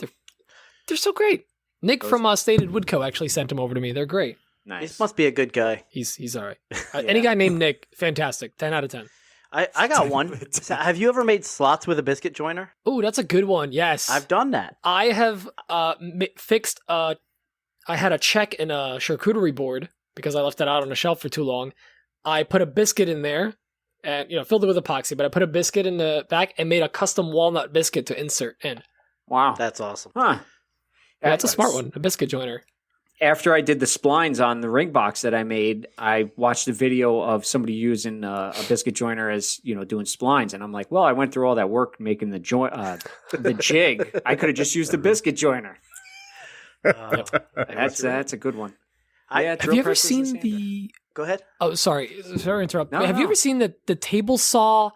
They're so great. Nick from Statedwoods actually sent them over to me. They're great. Nice. He must be a good guy. He's all right. Any guy named Nick, fantastic. 10 out of 10. I got one. Have you ever made slots with a biscuit joiner? Oh, that's a good one. Yes. I've done that. I have fixed I had a check in a charcuterie board because I left it out on a shelf for too long. I put a biscuit in there and filled it with epoxy, but I put a biscuit in the back and made a custom walnut biscuit to insert in. Wow. That's awesome. Huh. Yeah, that's a smart one, a biscuit joiner. After I did the splines on the ring box that I made, I watched a video of somebody using a biscuit joiner as, doing splines. And I'm like, well, I went through all that work making the jig. I could have just used the biscuit joiner. That's a good one. Have you ever seen the... Go ahead. Oh, sorry to interrupt. No, have you ever seen the table saw?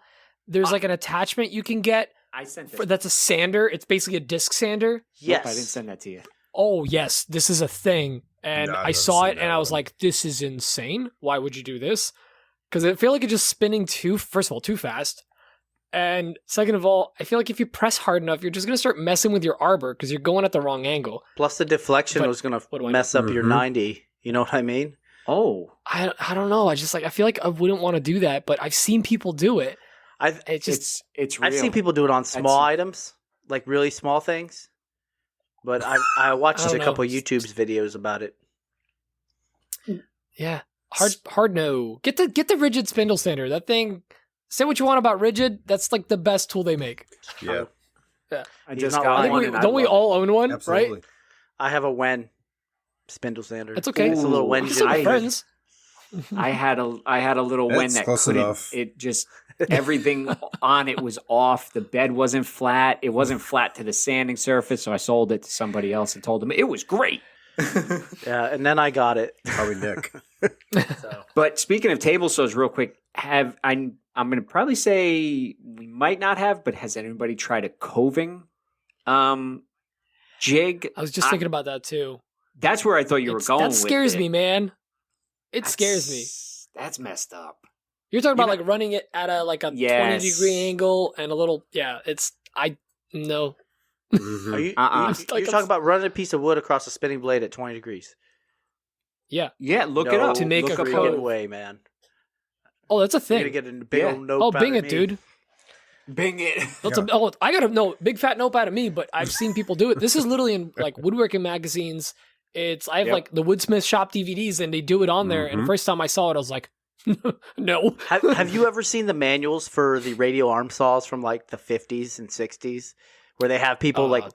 There's like an attachment you can get. I sent it. That's a sander. It's basically a disc sander. Yes. Nope, I didn't send that to you. Oh, yes, this is a thing. And No, I've I never saw seen it that and I was one. like, this is insane. Why would you do this? Because I feel like it's just spinning first of all, too fast. And second of all, I feel like if you press hard enough, you're just going to start messing with your arbor because you're going at the wrong angle. Plus the deflection But was going what do to I mess up your Mhm. 90. You know what I mean? Oh. I don't know. I feel like I wouldn't want to do that, but I've seen people do it. It's real. I've seen people do it on small items, like really small things. But I watched I don't a know. couple YouTube's videos about it. Yeah. Hard no. Get the rigid spindle sander. That thing, say what you want about rigid, that's like the best tool they make. Yeah, I He's just not got lying. one. Don't we all own one, absolutely. right? I have a Wen spindle sander. It's okay. It's a little Wen. We can still be I- friends. I had a little That's Wen that close couldn't. enough. It just everything on it was off. The bed wasn't flat. It wasn't flat to the sanding surface. So I sold it to somebody else and told them it was great. Yeah, and then I got it. Probably Nick. So. But speaking of table saws, real quick, I'm going to probably say we might not have, but has anybody tried a coving jig? I was just thinking about that too. That's where I thought you were going. That scares with me, it. man. It scares me. That's messed up. You're talking about know- like running it at a 20 Yes. degree angle and a little no. Mhm. Are you, Like you're talking about running a piece of wood across a spinning blade at 20 degrees? Yeah. Yeah, look No it up. To make Look a up cove. freaking way, man. Oh, that's a You're thing. gonna get a big Yeah. old note. Oh, out bing of it, me. dude. Bing it. I got a big fat nope out of me, but I've seen people do it. This is literally in like woodworking magazines. I have Yep. like the Woodsmith shop DVDs and they do it on there. And the Mhm. first time I saw it, I was like, no. Have you ever seen the manuals for the radial arm saws from like the 50s and 60s, where they have people like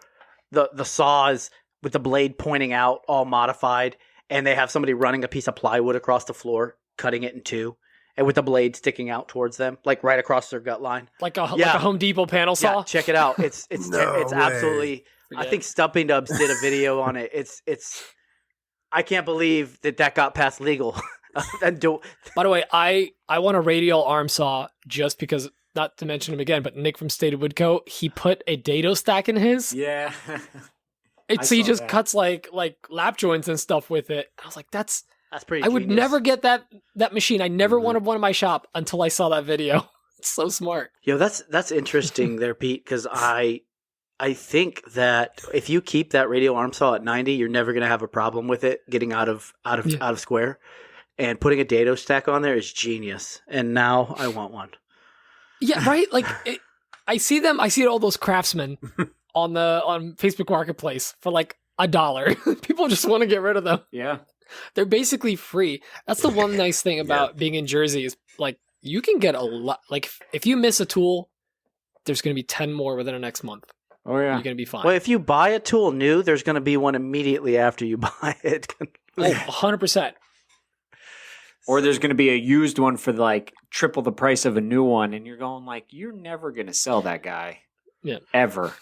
the saws with the blade pointing out, all modified, and they have somebody running a piece of plywood across the floor cutting it in two, and with the blade sticking out towards them, like right across their gut line. Like a Home Depot panel saw. Yeah, check it out. It's No it's way. absolutely. I think Stumping Dubs did a video on it. It's. I can't believe that got past legal. By the way, I want a radial arm saw just because. Not to mention him again, but Nick from Statedwoods, he put a dado stack in his. Yeah. So he just that. cuts like lap joints and stuff with it. I was like, that's pretty. I would genius. never get that machine. I never wanted one in my shop until I saw that video. It's so smart. Yo, that's interesting there, Pete, because I think that if you keep that radial arm saw at 90, you're never gonna have a problem with it getting out of square. And putting a dado stack on there is genius. And now I want one. Yeah, right. Like I see all those craftsmen on Facebook Marketplace for like $1. People just want to get rid of them. Yeah. They're basically free. That's the one nice thing about being in Jersey is like you can get a lot. Like if you miss a tool, there's going to be 10 more within the next month. Oh yeah. You're going to be fine. Well, if you buy a tool new, there's going to be one immediately after you buy it. 100%. Or there's going to be a used one for like triple the price of a new one, and you're going like, you're never going to sell that guy. Yeah. Ever.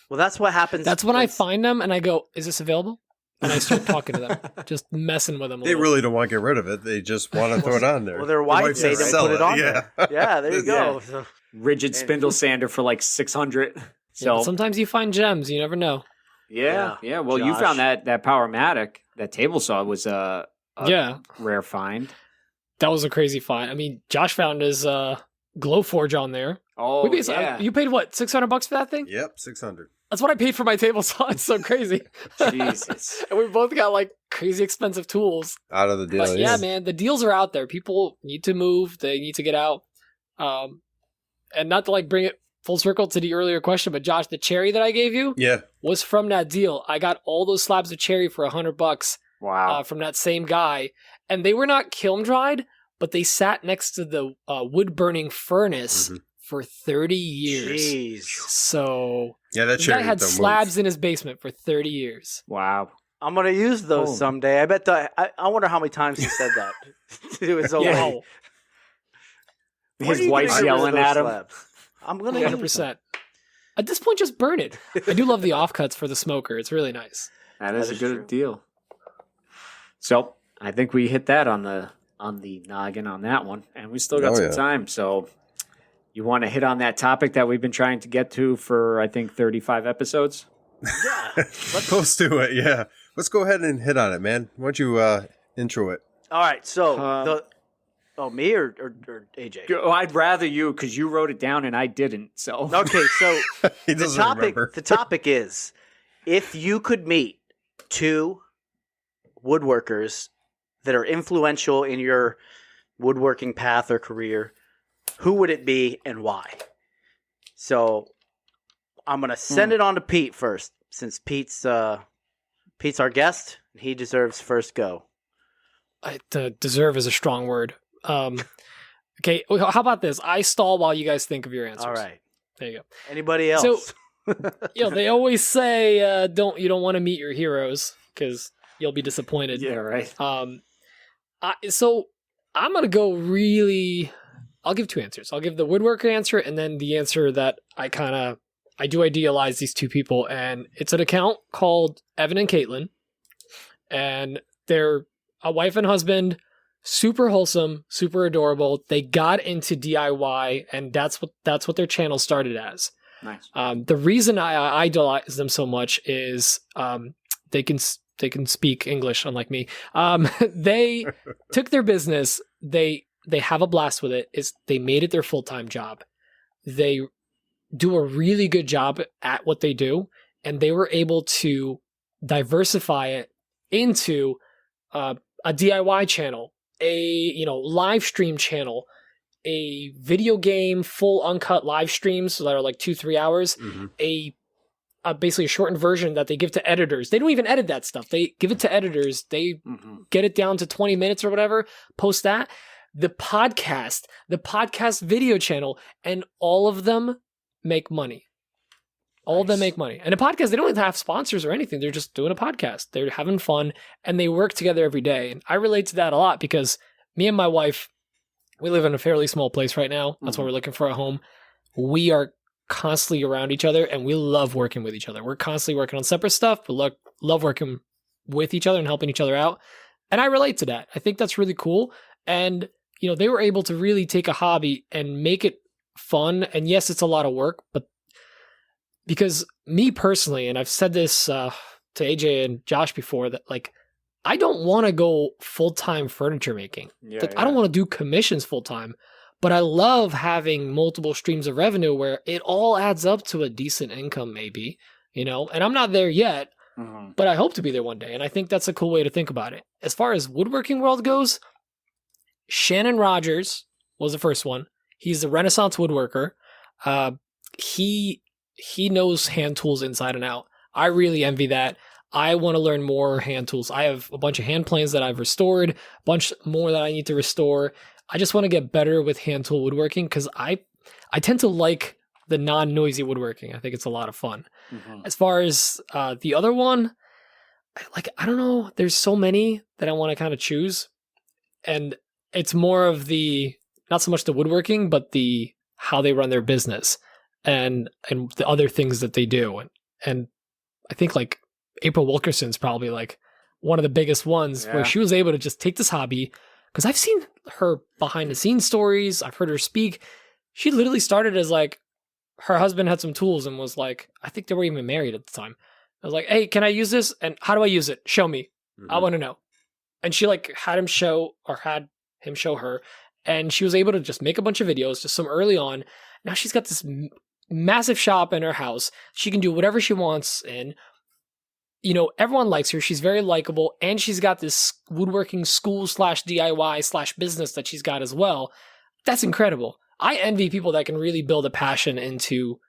Well, that's what happens. That's when I find them and I go, "Is this available?" And I start talking to them, just messing with them. They really don't want to get rid of it. They just want to throw it on there. Well, their wife made them sell put it on yeah. there. Yeah, there you go. Yeah. Rigid spindle sander for like $600. So sometimes you find gems. You never know. yeah. Well, you Josh. found that Powermatic, that table saw was a rare find. That was a crazy find. I mean, Josh found his Glowforge on there. Oh, yeah. You paid what, $600 for that thing? Yep, 600. That's what I paid for my table saw. It's so crazy. Jesus. And we both got like crazy expensive tools. Out of the deal. But yeah, man, the deals are out there. People need to move. They need to get out. And not to like bring it full circle to the earlier question, but Josh, the cherry that I gave you Yeah. was from that deal. I got all those slabs of cherry for $100 Wow. from that same guy. And they were not kiln dried, but they sat next to the wood burning furnace for 30 years. Jeez. So Yeah, that the guy cherry had don't slabs in his basement for 30 years. Wow. I'm gonna use those Oh. someday. I bet. I wonder how many times he said that to his old Yeah. lady. When are His you wife's gonna get rid of yelling those at him. slabs? I'm gonna use them. 100%. At this point, just burn it. I do love the offcuts for the smoker. It's really nice. That is a is good true. deal. So I think we hit that on the noggin on that one, and we still got Oh, some yeah. time. So you want to hit on that topic that we've been trying to get to for I think 35 episodes? Yeah. Close to it, yeah. Let's go ahead and hit on it, man. Why don't you intro it? All right. So me or AJ? Oh, I'd rather you because you wrote it down and I didn't. So Okay. So He the doesn't topic. remember. The topic is if you could meet two woodworkers that are influential in your woodworking path or career, who would it be and why? So I'm gonna send it on to Pete first, since Pete's our guest. And he deserves first go. Deserve is a strong word. Okay, well, how about this? I stall while you guys think of your answers. All right. There you go. Anybody else? So- They always say you don't want to meet your heroes because you'll be disappointed. yeah, right. So I'm gonna go really. I'll give two answers. I'll give the woodworker answer and then the answer that I do idealize these two people, and it's an account called Evanandkatelyn, and they're a wife and husband, super wholesome, super adorable. They got into DIY, and that's what their channel started as. Nice. The reason I idolize them so much is they can speak English, unlike me. They took their business. They have a blast with it. They made it their full-time job. They do a really good job at what they do, and they were able to diversify it into a DIY channel, a live stream channel, a video game full uncut live streams that are like 2-3 hours, basically a shortened version that they give to editors. They don't even edit that stuff. They give it to editors. They get it down to 20 minutes or whatever, post that. The podcast video channel, and all of them make money. All of them make money. And a podcast, they don't even have sponsors or anything. They're just doing a podcast. They're having fun, and they work together every day. And I relate to that a lot because me and my wife, we live in a fairly small place right now. That's why we're looking for a home. We are constantly around each other, and we love working with each other. We're constantly working on separate stuff, but love working with each other and helping each other out. And I relate to that. I think that's really cool. And, they were able to really take a hobby and make it fun. And yes, it's a lot of work, but because me personally, and I've said this to AJ and Josh before, that like, I don't want to go full-time furniture making. I don't want to do commissions full-time, but I love having multiple streams of revenue where it all adds up to a decent income maybe, and I'm not there yet, but I hope to be there one day. And I think that's a cool way to think about it. As far as woodworking world goes, Shannon Rogers was the first one. He's a Renaissance woodworker. He knows hand tools inside and out. I really envy that. I want to learn more hand tools. I have a bunch of hand planes that I've restored, a bunch more that I need to restore. I just want to get better with hand tool woodworking because I tend to like the non-noisy woodworking. I think it's a lot of fun. As far as the other one, I don't know. There's so many that I want to kind of choose. And it's more of not so much the woodworking, but how they run their business and the other things that they do. And I think like April Wilkerson's probably like one of the biggest ones where she was able to just take this hobby, because I've seen her behind the scenes stories. I've heard her speak. She literally started as like, her husband had some tools and was like, I think they were even married at the time. I was like, hey, can I use this? And how do I use it? Show me. I want to know. And she like had him show her. And she was able to just make a bunch of videos, just some early on. Now she's got this massive shop in her house. She can do whatever she wants. And, everyone likes her. She's very likable. And she's got this woodworking school /DIY /business that she's got as well. That's incredible. I envy people that can really build a passion into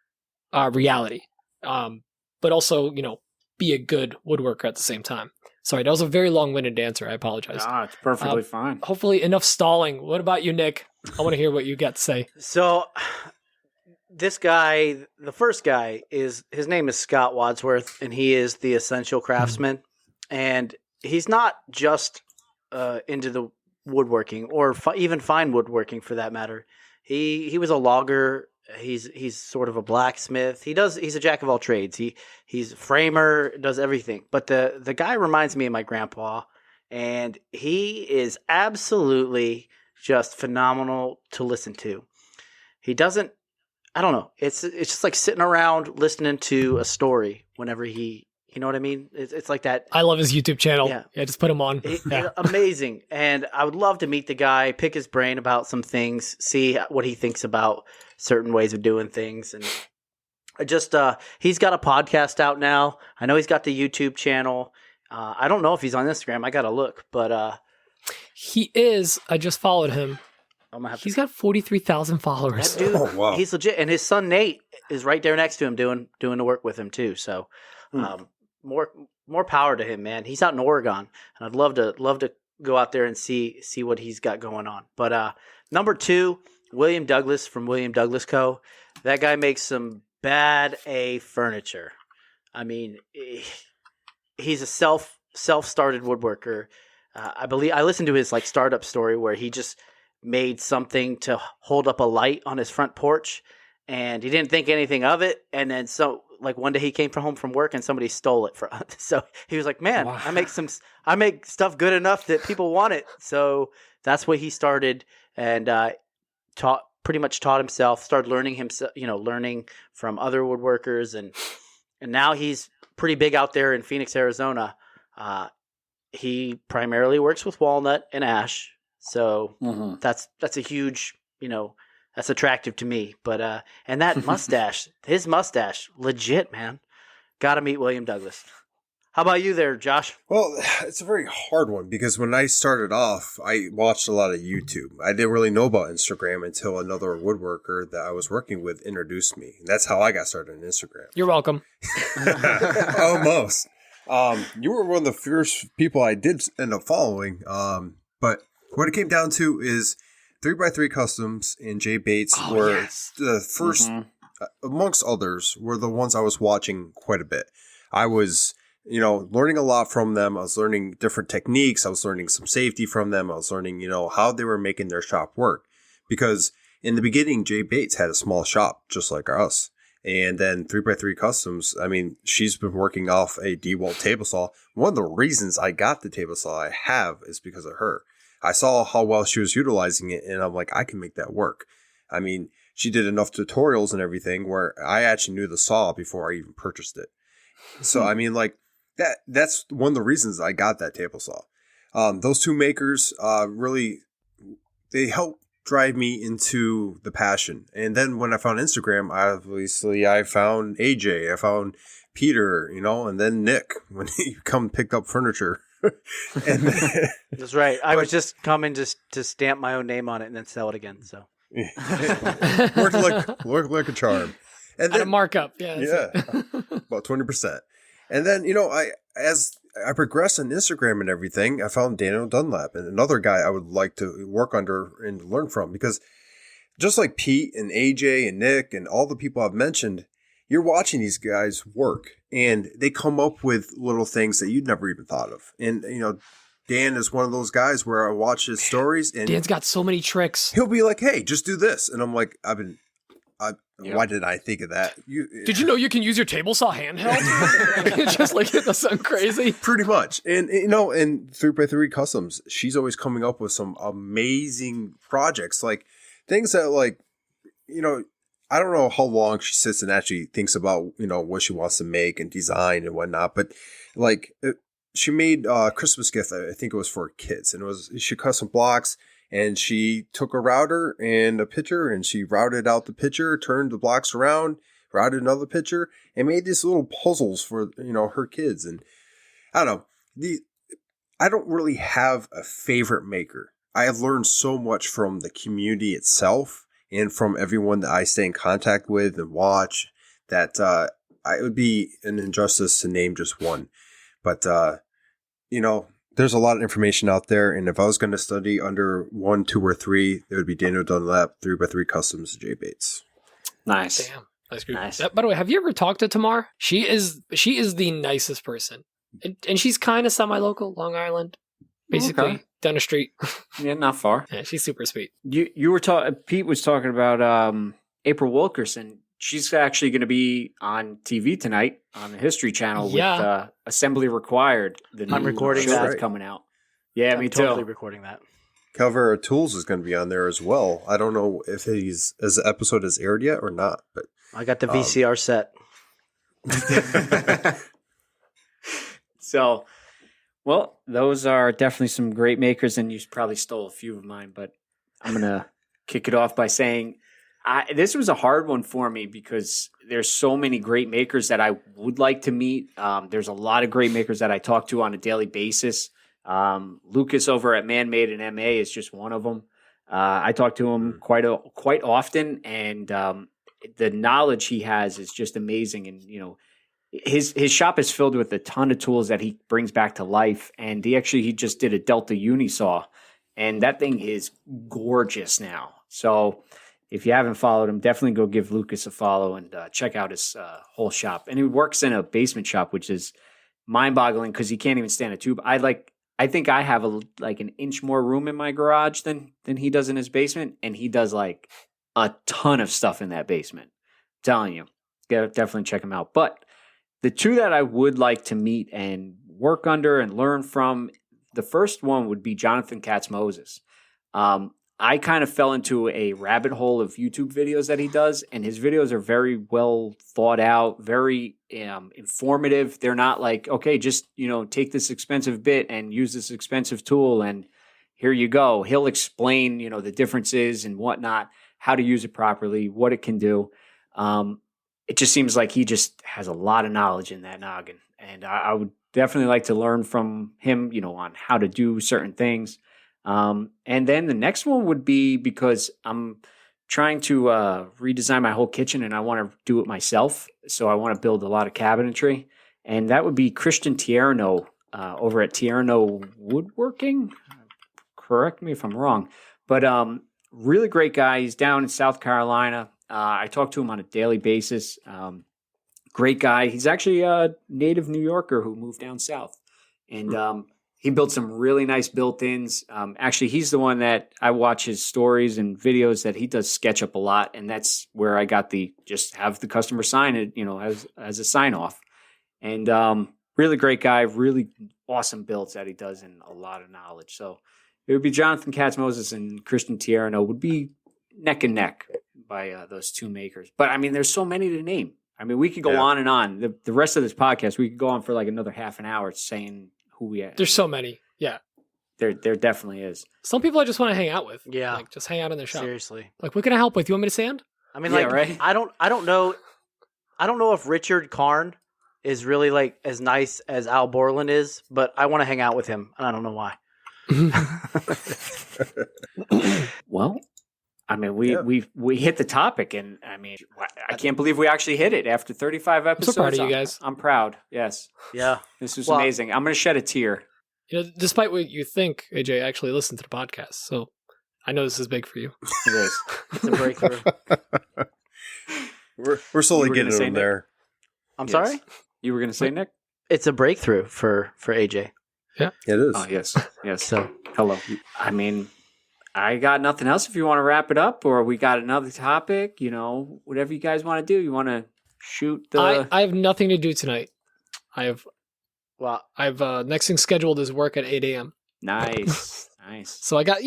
reality, but also, be a good woodworker at the same time. Sorry, that was a very long-winded answer. I apologize. It's perfectly fine. Hopefully enough stalling. What about you, Nick? I want to hear what you got to say. So this guy, the first guy, his name is Scott Wadsworth, and he is the Essentialcraftsman. And he's not just into the woodworking or even fine woodworking for that matter. He was a logger. He's sort of a blacksmith. He's a jack of all trades. He's a framer, does everything. But the guy reminds me of my grandpa, and he is absolutely just phenomenal to listen to. He doesn't, I don't know. It's just like sitting around listening to a story whenever you know what I mean? It's like that. I love his YouTube channel. Yeah, just put him on. Amazing. And I would love to meet the guy, pick his brain about some things, see what he thinks about certain ways of doing things. And he's got a podcast out now. I know he's got the YouTube channel. I don't know if he's on Instagram. I got to look, but he is. I just followed him. He's got 43,000 followers. That dude, wow. He's legit. And his son Nate is right there next to him doing the work with him too. So, more power to him, man. He's out in Oregon, and I'd love to go out there and see what he's got going on. But number 2, William Douglas from William Douglas Co. That guy makes some bad A furniture. I mean, he's a self-started woodworker. I believe I listened to his like startup story where he just made something to hold up a light on his front porch, and he didn't think anything of it. And then like one day he came home from work and somebody stole it so he was like, man, wow. I make stuff good enough that people want it. So that's what he started, and pretty much taught himself, started learning himself, learning from other woodworkers. And now he's pretty big out there in Phoenix, Arizona. He primarily works with walnut and ash. So that's a huge, that's attractive to me. But and that mustache, his mustache, legit, man. Got to meet William Douglas. How about you there, Josh? Well, it's a very hard one because when I started off, I watched a lot of YouTube. I didn't really know about Instagram until another woodworker that I was working with introduced me. And that's how I got started on Instagram. You're welcome. Almost. You were one of the first people I did end up following. But what it came down to is 3x3 Customs and Jay Bates were the first, amongst others, were the ones I was watching quite a bit. I was learning a lot from them. I was learning different techniques. I was learning some safety from them. I was learning, how they were making their shop work. Because in the beginning, Jay Bates had a small shop just like us. And then 3x3 Customs, she's been working off a DeWalt table saw. One of the reasons I got the table saw I have is because of her. I saw how well she was utilizing it, and I'm like, I can make that work. She did enough tutorials and everything where I actually knew the saw before I even purchased it. So, that's one of the reasons I got that table saw. Those two makers really, they helped drive me into the passion. And then when I found Instagram, I found AJ, I found Peter, and then Nick when he come picked up furniture. And That's right. I was just coming just to stamp my own name on it and then sell it again. So worked like a charm. And At then, a markup, yeah. about 20%. And then, as I progressed on Instagram and everything, I found Danieldunlap, and another guy I would like to work under and learn from, because just like Pete and AJ and Nick and all the people I've mentioned, you're watching these guys work and they come up with little things that you'd never even thought of. And, Dan is one of those guys where I watch his stories and Dan's got so many tricks. he'll be like, hey, just do this. And I'm like, why did I think of that? Did you know you can use your table saw handheld? Just like it does something crazy. Pretty much. And, in 3x3 Customs, she's always coming up with some amazing projects, like things that I don't know how long she sits and actually thinks about, what she wants to make and design and whatnot. But she made a Christmas gift. I think it was for kids, and she cut some blocks. And she took a router and a pitcher, and she routed out the pitcher, turned the blocks around, routed another pitcher, and made these little puzzles for, her kids. And I don't know, I don't really have a favorite maker. I have learned so much from the community itself and from everyone that I stay in contact with and watch that it would be an injustice to name just one. But, there's a lot of information out there, and if I was going to study under 1, 2, or 3, it would be Danieldunlap, 3x3 Customs, Jay Bates. Nice. Damn. That's good. Nice. By the way, have you ever talked to Tamar? She is the nicest person. And she's kind of semi-local, Long Island. Basically, down the street. Yeah, not far. Yeah, she's super sweet. You were talking. Pete was talking about April Wilkerson. She's actually going to be on TV tonight on the History Channel with Assembly Required. The I'm new recording show that. that's coming out. Yeah, I'm me too. totally recording that. Calvera Tools is going to be on there as well. I don't know if his episode has aired yet or not, but I got the VCR set. So, well, those are definitely some great makers, and you probably stole a few of mine, but I'm going to kick it off by saying this was a hard one for me because there's so many great makers that I would like to meet. There's a lot of great makers that I talk to on a daily basis. Lucas over at Mannmadeinma is just one of them. I talk to him quite often, and the knowledge he has is just amazing. And his shop is filled with a ton of tools that he brings back to life. And he just did a Delta Unisaw, and that thing is gorgeous now. So if you haven't followed him, definitely go give Lucas a follow and check out his whole shop. And he works in a basement shop, which is mind-boggling because he can't even stand a tube. I think I have an inch more room in my garage than he does in his basement, and he does like a ton of stuff in that basement. I'm telling you, definitely check him out. But the two that I would like to meet and work under and learn from, the first one would be Jonathan Jkatzmoses. I kind of fell into a rabbit hole of YouTube videos that he does, and his videos are very well thought out, very informative. They're not like, okay, just, take this expensive bit and use this expensive tool and here you go. He'll explain, the differences and whatnot, how to use it properly, what it can do. It just seems like he just has a lot of knowledge in that noggin, and I would definitely like to learn from him, on how to do certain things. And then the next one would be, because I'm trying to redesign my whole kitchen and I want to do it myself. So I want to build a lot of cabinetry. And that would be Christian Tierno over at Tiernowoodworking. Correct me if I'm wrong. But really great guy. He's down in South Carolina. I talk to him on a daily basis. Great guy. He's actually a native New Yorker who moved down south. And he built some really nice built-ins. Actually, he's the one that I watch his stories and videos that he does SketchUp a lot. And that's where I got just have the customer sign it, as a sign-off. And really great guy, really awesome builds that he does and a lot of knowledge. So it would be Jonathan Jkatzmoses and Christian Tierno would be neck and neck by those two makers. But, I mean, there's so many to name. I mean, we could go on and on. The rest of this podcast, we could go on for like another half an hour saying who we are. There's so many. Yeah. There definitely is. Some people I just want to hang out with. Yeah. Like, just hang out in their shop. Seriously. Like, what can I help with? You want me to sand? I mean, Yeah, like, right? I don't know if Richard Karn is really like as nice as Al Borland is, but I want to hang out with him, and I don't know why. Well, I mean, we hit the topic, and I mean, I can't believe we actually hit it after 35 episodes. so proud of you guys. I'm proud. Yes, Yeah. this was amazing. I'm going to shed a tear. Despite what you think, AJ actually listened to the podcast, so I know this is big for you. It is. It's a breakthrough. We're slowly You were getting gonna say them Nick? there. I'm Yes. sorry? You were going to say, Nick? It's a breakthrough for AJ. It is. Oh, yes. Yes. So, Hello. I mean, I got nothing else if you want to wrap it up, or we got another topic, whatever you guys want to do. You want to shoot the... I have nothing to do tonight. well, Next thing scheduled is work at 8 a.m. Nice. Nice. So I got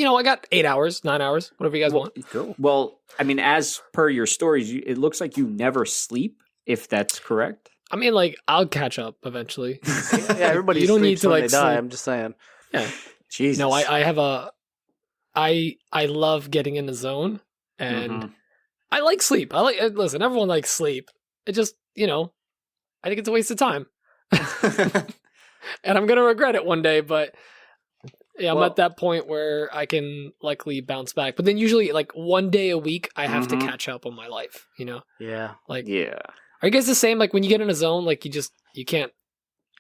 8 hours, 9 hours, whatever you guys want. Cool. Well, I mean, as per your stories, it looks like you never sleep, if that's correct. I mean, like, I'll catch up eventually. yeah, everybody You don't need sleeps to, when like, they die. sleep. I'm just saying. Yeah. Jesus. No, I love getting in the zone, and Mhm. I like sleep. Listen, everyone likes sleep. It just, I think it's a waste of time. And I'm going to regret it one day, but yeah, I'm Well- at that point where I can likely bounce back. But then usually like one day a week, I have Mhm. to catch up on my life, Yeah. Like, Yeah. are you guys the same? Like when you get in a zone, like you can't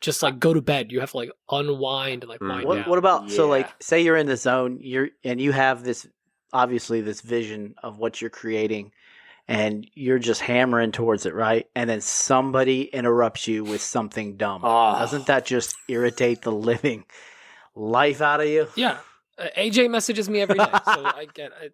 just like go to bed. You have to like unwind and like wind down. What about so Yeah. like say you're in the zone, you have this obviously this vision of what you're creating and you're just hammering towards it, right? And then somebody interrupts you with something dumb. Oh. Doesn't that just irritate the living life out of you? Yeah. AJ messages me every day, so I get it.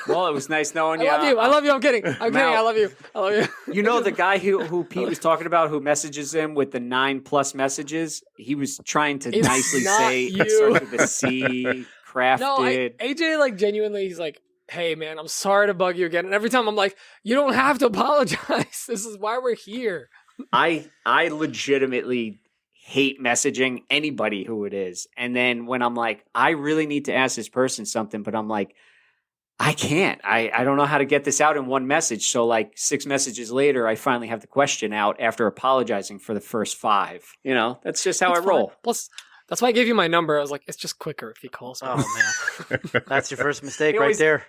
Well, it was nice knowing I you. love you. I love you. I'm kidding. I'm kidding. Mal- I love you. I love you. You know the guy who Pete was talking about who messages him with the 9+ messages? He was trying to It's nicely not say you. it starts with a C, crafted. No, AJ like genuinely, he's like, "Hey man, I'm sorry to bug you again." And every time I'm like, "You don't have to apologize. This is why we're here." I legitimately hate messaging anybody who it is. And then when I'm like, I really need to ask this person something, but I'm like, I can't. I don't know how to get this out in one message. So like 6 messages later, I finally have the question out after apologizing for the first 5. That's just how It's I roll. fine. Plus, that's why I gave you my number. I was like, it's just quicker if he calls me. Oh man. That's your first mistake He right always- there.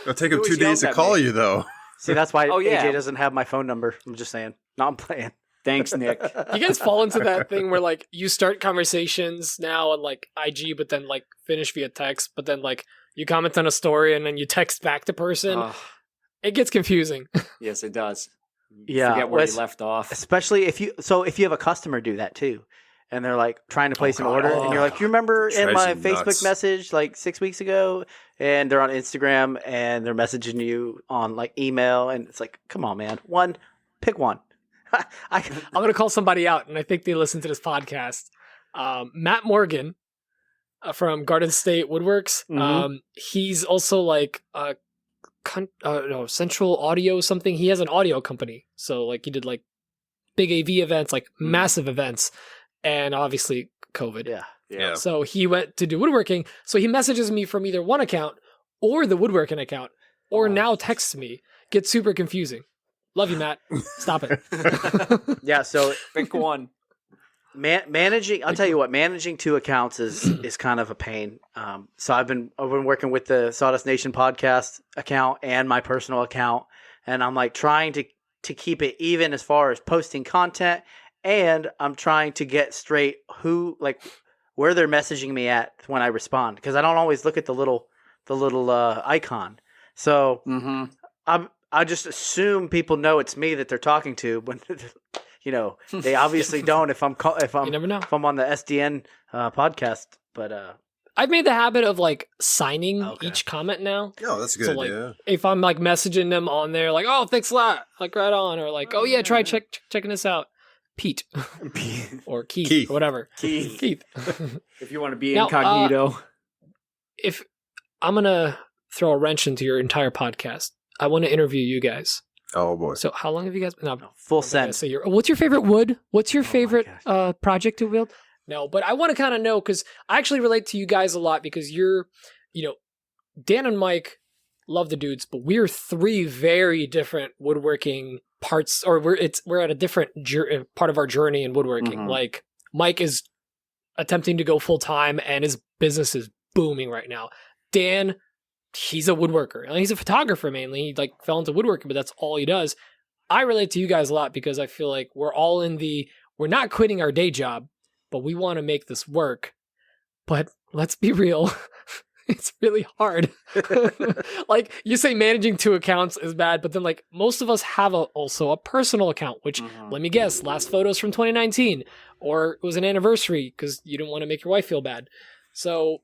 It'll take He him 2 always days yells to at call me. you, though. See, that's why Oh, yeah. AJ doesn't have my phone number. I'm just saying. No, I'm playing. Thanks, Nick. You guys fall into that thing where like you start conversations now on like IG, but then like finish via text, but then like you comment on a story and then you text back to person. Oh, It gets confusing. yes, it does. Yeah, Forget where Wes- you left off. Especially if you have a customer do that too, and they're like trying to place an God. order, and you're like, you remember in Drives my you Facebook nuts. message like 6 weeks ago, and they're on Instagram and they're messaging you on like email, and it's like, come on, man, pick one. I'm going to call somebody out, and I think they listen to this podcast. Matt Morgan from Garden State Woodworks. Mhm. He's also like Central Audio something. He has an audio company. So like he did like big AV events, like massive events, and obviously COVID. Yeah. So he went to do woodworking. So he messages me from either one account or the woodworking account, or now texts me. Gets super confusing. Love you, Matt. Stop it. Yeah. So Pick one. managing, I'll tell you what, managing 2 accounts is kind of a pain. So I've been working with the Sawdust Nation podcast account and my personal account, and I'm like trying to keep it even as far as posting content, and I'm trying to get straight where they're messaging me at when I respond, because I don't always look at the little icon. So Mm-hmm. I just assume people know it's me that they're talking to, They obviously don't if I'm You never know. if I'm on the SDN podcast. But I've made the habit of like signing Okay. each comment now. No, that's a good So, like, idea. if I'm like messaging them on there, like, oh, thanks a lot, like right on, or like, oh yeah, try checking this out, Pete or Keith, or whatever. Keith. If you want to be Now, incognito. If I'm gonna throw a wrench into your entire podcast, I want to interview you guys. Oh boy. So how long have you guys been? No, full I'm not gonna send. say what's your favorite wood? What's your Oh my favorite gosh. project to build? No, but I want to kind of know because I actually relate to you guys a lot because you're, Dan and Mike love the dudes, but we're three very different woodworking parts, or we're at a different part of our journey in woodworking. Mhm. Like Mike is attempting to go full time, and his business is booming right now. Dan, he's a woodworker, and he's a photographer mainly. He like fell into woodworking, but that's all he does. I relate to you guys a lot because I feel like we're all we're not quitting our day job, but we want to make this work. But let's be real. It's really hard. Like you say managing 2 accounts is bad, but then like most of us have also a personal account, which let me guess, last photos from 2019, or it was an anniversary because you didn't want to make your wife feel bad. So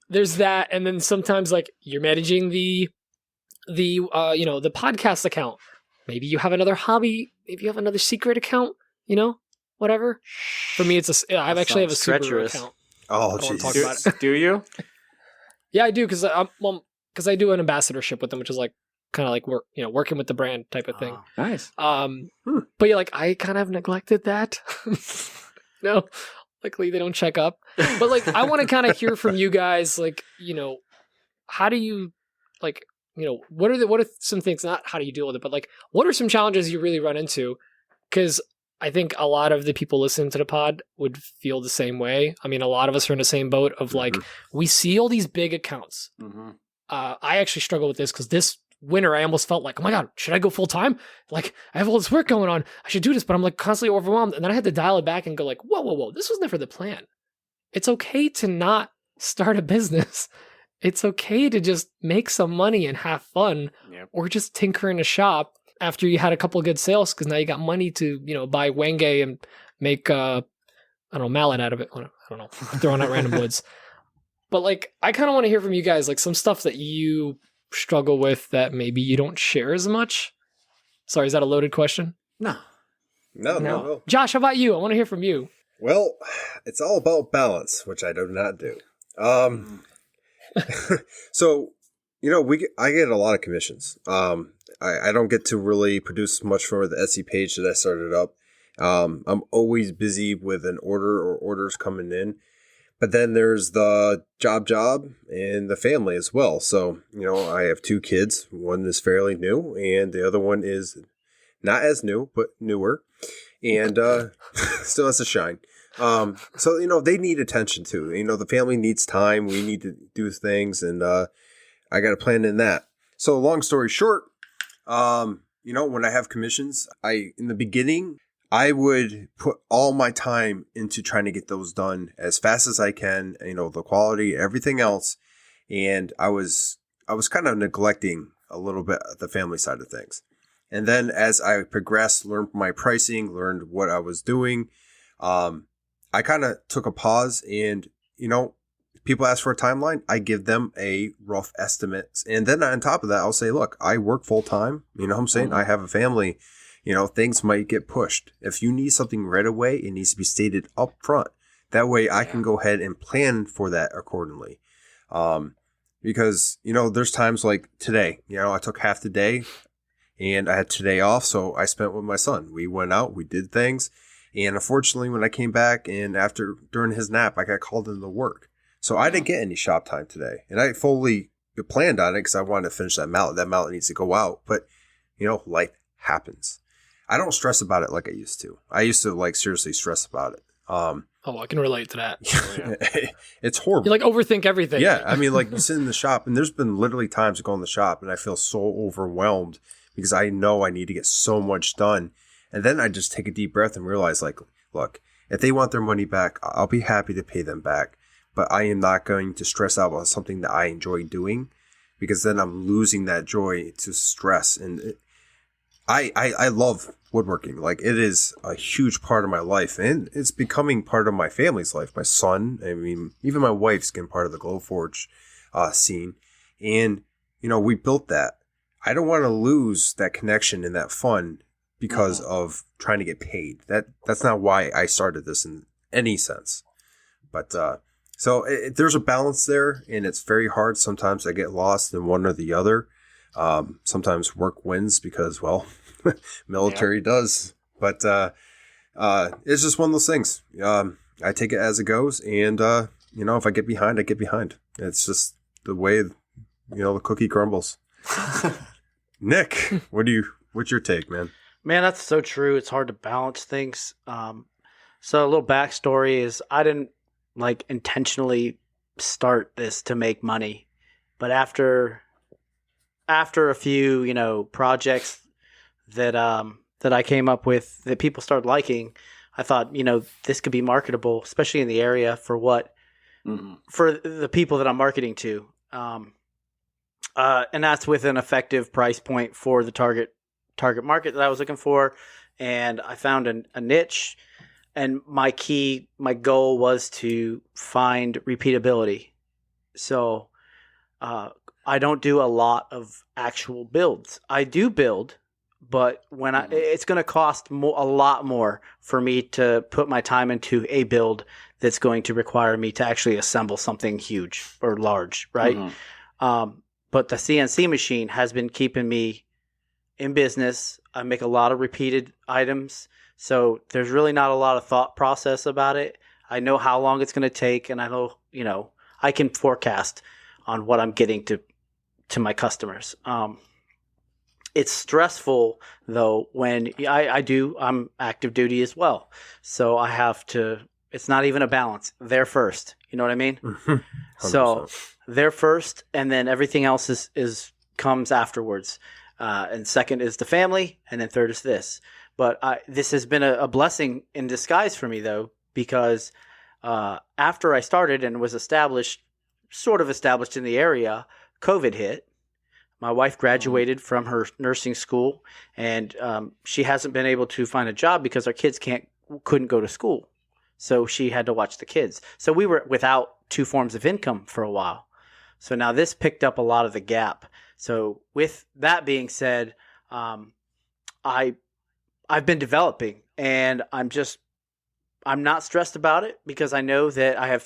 there's that. And then sometimes like you're managing the podcast account. Maybe you have another hobby. Maybe you have another secret account, whatever. For me, I actually have a sounds Subaru treacherous. account. Oh, I don't wanna talk jeez. about it. Do you? Yeah, I do because I do an ambassadorship with them, which is like kind of like working with the brand type of thing. Oh. Nice. But yeah, like I kind of neglected that. No, luckily they don't check up. But like I want to kind of hear from you guys, like how do you like what are some things? Not how do you deal with it, but like what are some challenges you really run into? Because I think a lot of the people listening to the pod would feel the same way. I mean, a lot of us are in the same boat of like, we see all these big accounts. Mm-hmm. I actually struggle with this because this winter I almost felt like, oh my God, should I go full time? Like I have all this work going on. I should do this, but I'm like constantly overwhelmed. And then I had to dial it back and go like, whoa. This was never the plan. It's okay to not start a business. It's okay to just make some money and have fun, or just tinker in a shop after you had a couple of good sales, because now you got money to, buy Wenge and make, mallet out of it. I don't know, throwing out random woods. But like, I kind of want to hear from you guys, like some stuff that you struggle with that maybe you don't share as much. Sorry, is that a loaded question? No. No. Josh, how about you? I want to hear from you. Well, it's all about balance, which I do not do. So, I get a lot of commissions. I don't get to really produce much for the Etsy page that I started up. I'm always busy with an order or orders coming in. But then there's the job and the family as well. So, I have 2 kids. One is fairly new and the other one is not as new, but newer. And still has to shine. So, they need attention too. The family needs time. We need to do things. And I got a plan in that. So long story short, when I have commissions, in the beginning, I would put all my time into trying to get those done as fast as I can, the quality, everything else. And I was kind of neglecting a little bit the family side of things. And then as I progressed, learned my pricing, learned what I was doing, I kind of took a pause and, people ask for a timeline, I give them a rough estimate. And then on top of that, I'll say, look, I work full time. You know what I'm saying? I have a family. Things might get pushed. If you need something right away, it needs to be stated up front. That way I can go ahead and plan for that accordingly. Because, there's times like today, I took half the day and I had today off. So I spent with my son. We went out, we did things. And unfortunately, when I came back and during his nap, I got called into work. So I didn't get any shop time today. And I fully planned on it because I wanted to finish that mallet. That mallet needs to go out. But, life happens. I don't stress about it like I used to. I used to seriously stress about it. I can relate to that. It's horrible. You overthink everything. Yeah. I mean, you sit in the shop and there's been literally times I go in the shop and I feel so overwhelmed because I know I need to get so much done. And then I just take a deep breath and realize look, if they want their money back, I'll be happy to pay them back. But I am not going to stress out about something that I enjoy doing because then I'm losing that joy to stress. And I love woodworking. Like, it is a huge part of my life, and it's becoming part of my family's life. My son, I mean, even my wife's getting part of the Glowforge scene. And, we built that. I don't want to lose that connection and that fun because of trying to get paid. That's not why I started this in any sense. But so there's a balance there, and it's very hard. Sometimes I get lost in one or the other. Sometimes work wins because, well, military does. But it's just one of those things. I take it as it goes, and if I get behind, I get behind. It's just the way the cookie crumbles. Nick, what's your take, man? Man, that's so true. It's hard to balance things. So a little backstory is I didn't intentionally start this to make money, but after a few projects that I came up with that people started liking, I thought this could be marketable, especially in the area for for the people that I'm marketing to. And that's with an effective price point for the target market that I was looking for. And I found a niche, and my goal was to find repeatability. So I don't do a lot of actual builds. I do build, but it's going to cost a lot more for me to put my time into a build that's going to require me to actually assemble something huge or large, right? But the CNC machine has been keeping me in business. I make a lot of repeated items, so there's really not a lot of thought process about it. I know how long it's going to take, and I know, I can forecast on what I'm getting to my customers. It's stressful though when I'm active duty as well, so I have to. It's not even a balance. They're first. You know what I mean? 100%. So they're first, and then everything else is comes afterwards. And second is the family, and then third is this. But this has been a blessing in disguise for me, though, because after I started and was sort of established in the area, COVID hit. My wife graduated from her nursing school, and she hasn't been able to find a job because our kids couldn't go to school. So she had to watch the kids. So we were without two forms of income for a while. So now this picked up a lot of the gap. So with that being said, I've been developing, and I'm not stressed about it because I know that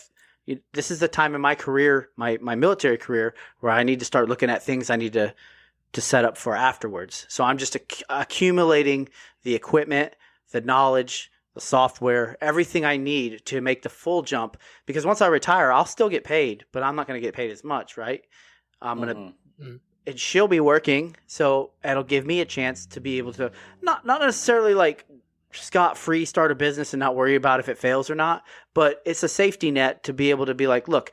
this is the time in my career, my military career, where I need to start looking at things I need to set up for afterwards. So I'm just accumulating the equipment, the knowledge, the software, everything I need to make the full jump. Because once I retire, I'll still get paid, but I'm not going to get paid as much, right? And she'll be working, so it'll give me a chance to be able to not necessarily scot-free start a business and not worry about if it fails or not, but it's a safety net to be able to be like, look,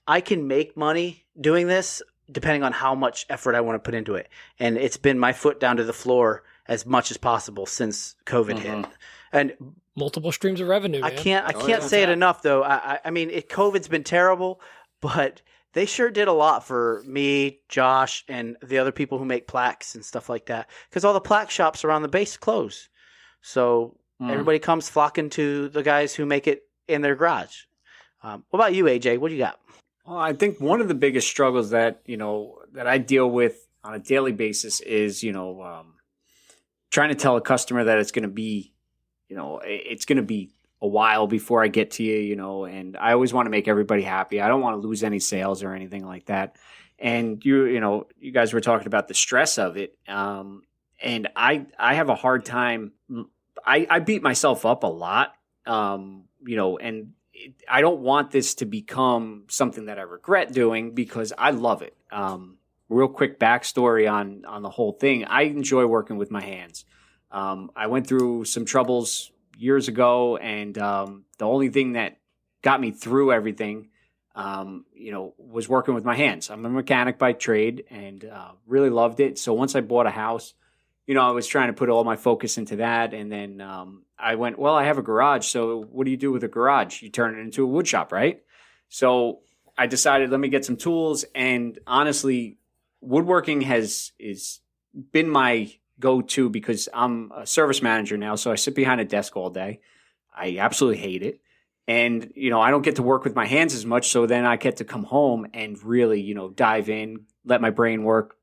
I can make money doing this depending on how much effort I want to put into it. And it's been my foot down to the floor as much as possible since COVID hit. And multiple streams of revenue, man. I can't say it enough, though. I mean, COVID's been terrible, but they sure did a lot for me, Josh, and the other people who make plaques and stuff like that. Because all the plaque shops around the base close. So everybody comes flocking to the guys who make it in their garage. What about you, AJ? What do you got? Well, I think one of the biggest struggles that I deal with on a daily basis is, trying to tell a customer that it's going to be, it's going to be a while before I get to you, and I always want to make everybody happy. I don't want to lose any sales or anything like that. And you guys were talking about the stress of it. And I have a hard time. I beat myself up a lot, and I don't want this to become something that I regret doing because I love it. Real quick backstory on the whole thing. I enjoy working with my hands. I went through some troubles years ago, and the only thing that got me through everything, was working with my hands. I'm a mechanic by trade, and really loved it. So once I bought a house, I was trying to put all my focus into that. And then I went, well, I have a garage. So what do you do with a garage? You turn it into a wood shop, right? So I decided, let me get some tools. And honestly, woodworking is been my go to because I'm a service manager now, so I sit behind a desk all day. I absolutely hate it. And, I don't get to work with my hands as much, so then I get to come home and really, dive in, let my brain work,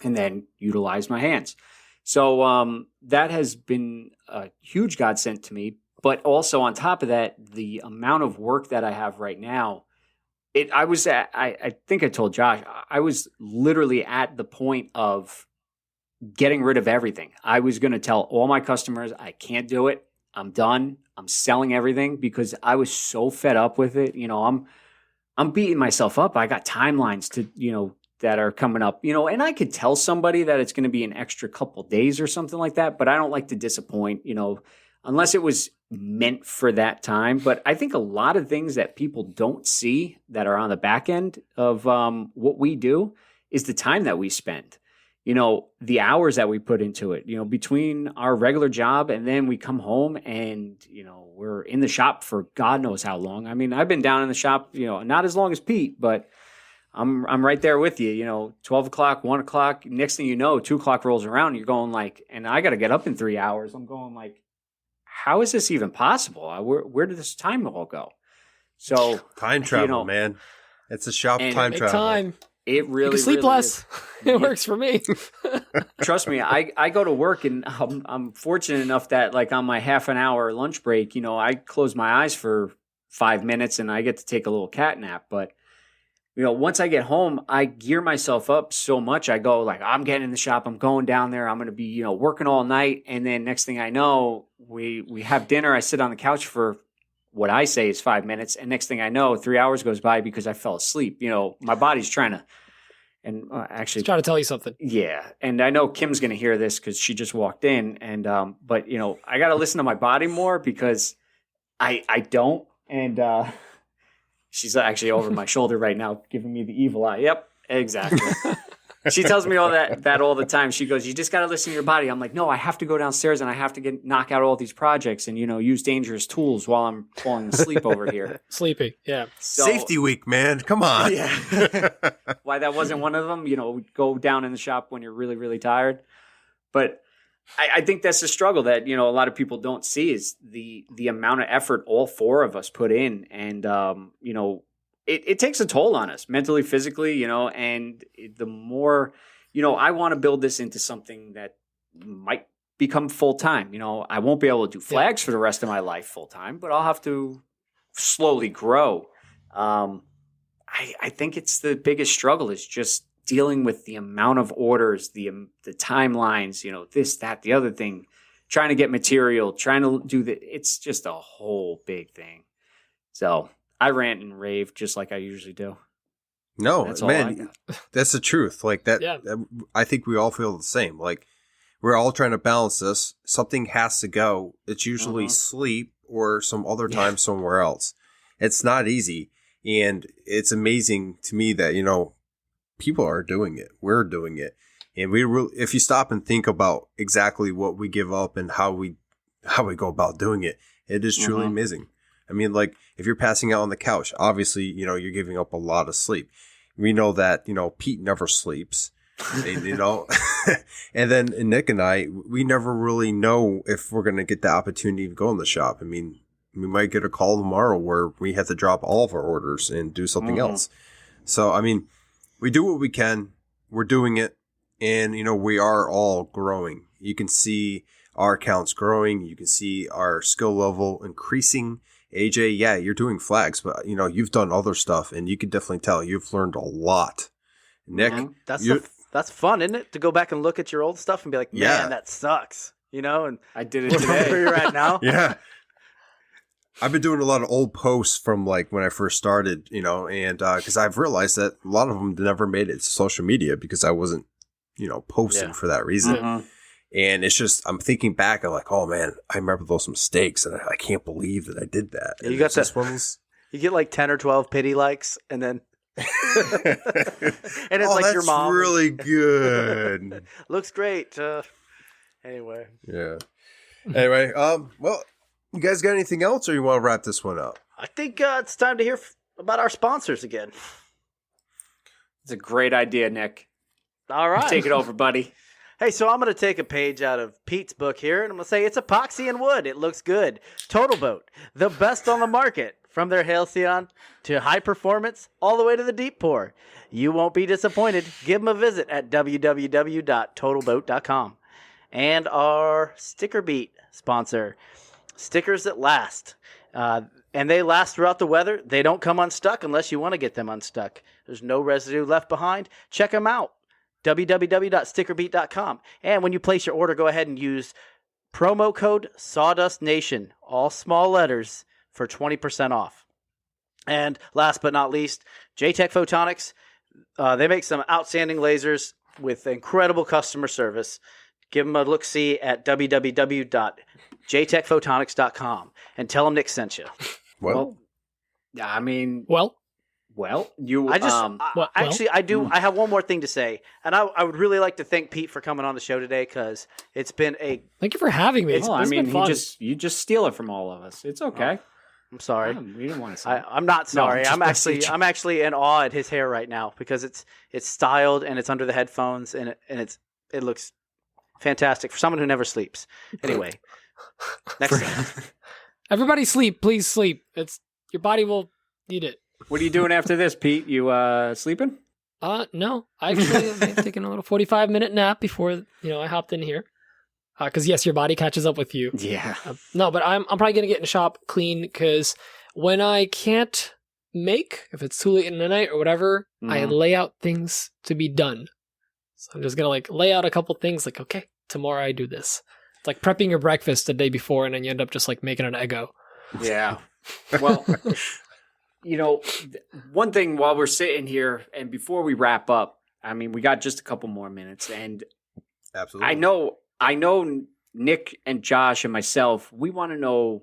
and then utilize my hands. So that has been a huge godsend to me. But also on top of that, the amount of work that I have right now, I think I told Josh, I was literally at the point of getting rid of everything. I was going to tell all my customers, I can't do it. I'm done. I'm selling everything because I was so fed up with it. I'm beating myself up. I got timelines to, that are coming up, and I could tell somebody that it's going to be an extra couple days or something like that, but I don't like to disappoint, unless it was meant for that time. But I think a lot of things that people don't see that are on the back end of what we do is the time that we spend, the hours that we put into it, between our regular job and then we come home and, we're in the shop for God knows how long. I mean, I've been down in the shop, not as long as Pete, but I'm right there with you, 12 o'clock, 1 o'clock. Next thing you know, 2 o'clock rolls around and you're going like, and I got to get up in 3 hours. I'm going like, how is this even possible? Where did this time all go? So time travel, man. It's a shop time travel. Time. It really, you can sleep really less. It works for me. Trust me, I go to work and I'm fortunate enough that like on my half an hour lunch break, I close my eyes for 5 minutes and I get to take a little cat nap. But, once I get home, I gear myself up so much. I go like, I'm getting in the shop. I'm going down there. I'm going to be, working all night. And then next thing I know, we have dinner. I sit on the couch for what I say is 5 minutes. And next thing I know, 3 hours goes by because I fell asleep. My body's trying to, and actually He's trying to tell you something. Yeah. And I know Kim's going to hear this because she just walked in. And, but I got to listen to my body more because I don't. And, she's actually over my shoulder right now, giving me the evil eye. Yep, exactly. She tells me all that all the time. She goes, "You just got to listen to your body." I'm like, "No, I have to go downstairs and I have to knock out all these projects and use dangerous tools while I'm falling asleep over here." Sleepy, yeah. So, Safety week, man. Come on. Yeah. Why that wasn't one of them? Go down in the shop when you're really, really tired. But I think that's the struggle that a lot of people don't see is the amount of effort all four of us put in, and it takes a toll on us mentally, physically, and the more I want to build this into something that might become full time. I won't be able to do flags for the rest of my life full time, but I'll have to slowly grow. I think it's the biggest struggle is just dealing with the amount of orders, the timelines, this, that, the other thing, trying to get material, trying to do it's just a whole big thing. So I rant and rave just like I usually do. No, That's all I man, got. that's the truth. Like that, Yeah. I think we all feel the same. Like we're all trying to balance this. Something has to go. It's usually sleep or some other time somewhere else. It's not easy. And it's amazing to me that, people are doing it. We're doing it. And if you stop and think about exactly what we give up and how we go about doing it, it is truly amazing. I mean, like if you're passing out on the couch, obviously, you're giving up a lot of sleep. We know that, Pete never sleeps, and, and then Nick and I, we never really know if we're going to get the opportunity to go in the shop. I mean, we might get a call tomorrow where we have to drop all of our orders and do something else. So, I mean, we do what we can. We're doing it. And, we are all growing. You can see our accounts growing. You can see our skill level increasing. AJ, yeah, you're doing flags, but, you've done other stuff. And you can definitely tell you've learned a lot. Nick, That's fun, isn't it? To go back and look at your old stuff and be like, man, that sucks. And I did it today. where you're at now. Yeah. I've been doing a lot of old posts from like when I first started, and because I've realized that a lot of them never made it to social media because I wasn't, posting for that reason. And it's just, I'm thinking back, I'm like, oh man, I remember those mistakes and I can't believe that I did that. You got this ones. You get like 10 or 12 pity likes and then. And it's like your mom. That's really good. Looks great. Anyway. Yeah. Anyway, well, you guys got anything else or you want to wrap this one up? I think it's time to hear about our sponsors again. It's a great idea, Nick. All right. Take it over, buddy. Hey, so I'm going to take a page out of Pete's book here, and I'm going to say it's epoxy and wood. It looks good. Totalboat, the best on the market. From their Halcyon to high performance, all the way to the deep pour. You won't be disappointed. Give them a visit at www.totalboat.com. And our Sticker Beat sponsor, stickers that last. And they last throughout the weather. They don't come unstuck unless you want to get them unstuck. There's no residue left behind. Check them out. www.stickerbeat.com. And when you place your order, go ahead and use promo code Sawdust Nation, all small letters, for 20% off. And last but not least, Jtechphotonics. They make some outstanding lasers with incredible customer service. Give them a look-see at www.jtechphotonics.com and tell them Nick sent you. Well, I mean, Well, you. I just well- actually I do. I have one more thing to say, and I would really like to thank Pete for coming on the show today because it's been a. thank you for having me. Well, I It's mean, been fun. you just steal it from all of us. It's okay. I'm sorry. We didn't want to say. I'm not sorry. just I'm actually in awe at his hair right now because it's styled and it's under the headphones and it looks fantastic for someone who never sleeps. Anyway, next time. Everybody sleep, please sleep. It's your body will need it. What are you doing after this, Pete? You sleeping? No, I actually have taken a little 45-minute nap before I hopped in here. Because yes, your body catches up with you. Yeah. No, but I'm probably gonna get in the shop clean because when I can't make, if it's too late in the night or whatever, I Mhm. lay out things to be done. So I'm just gonna lay out a couple things. Okay, tomorrow I do this. It's like prepping your breakfast the day before, and then you end up just making an Eggo. Yeah. Well, one thing while we're sitting here and before we wrap up, I mean, we got just a couple more minutes, and absolutely. I know Nick and Josh and myself, we want to know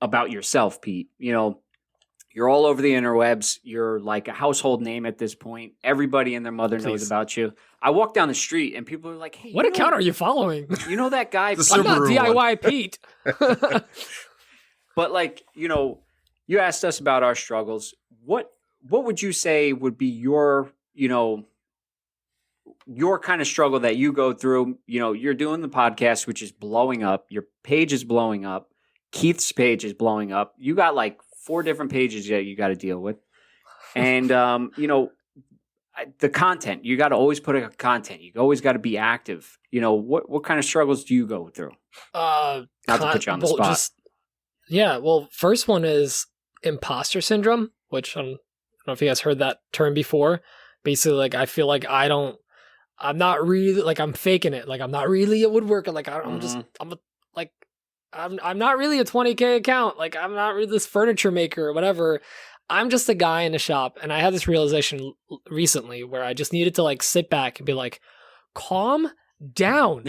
about yourself, Pete. You're all over the interwebs. You're like a household name at this point. Everybody and their mother knows Please. about you. I walk down the street and people are like, hey, What account are you following? You know that guy? The I'm not Subaru DIY Pete. But you asked us about our struggles. What would you say would be your kind of struggle that you go through? You're doing the podcast, which is blowing up. Your page is blowing up. Keith's page is blowing up. You got 4 different pages that you got to deal with. And, the content, you got to always put a content. You always got to be active. What kind of struggles do you go through? Not to put you on the spot. First one is imposter syndrome, which I don't know if you guys heard that term before. Basically, I feel like I'm not really, I'm faking it. I'm not really a woodworker. I'm not really a 20K account. I'm not really this furniture maker or whatever. I'm just a guy in the shop. And I had this realization recently where I just needed to sit back and be calm down.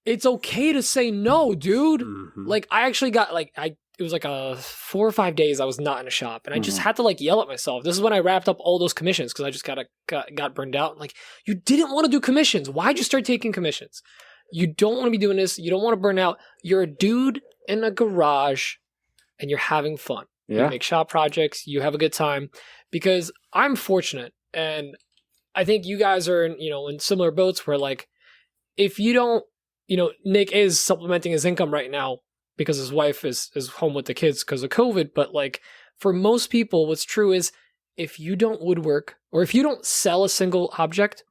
It's okay to say no, dude. Mhm. I actually got it was 4 or 5 days I was not in a shop, and I just had to yell at myself. This is when I wrapped up all those commissions because I just got burned out. You didn't want to do commissions. Why'd you start taking commissions? You don't want to be doing this. You don't want to burn out. You're a dude in a garage, and you're having fun. Yeah. You make shop projects. You have a good time. Because I'm fortunate, and I think you guys are in similar boats where if you don't, Nick is supplementing his income right now because his wife is home with the kids because of COVID. But for most people, what's true is if you don't woodwork or if you don't sell a single object,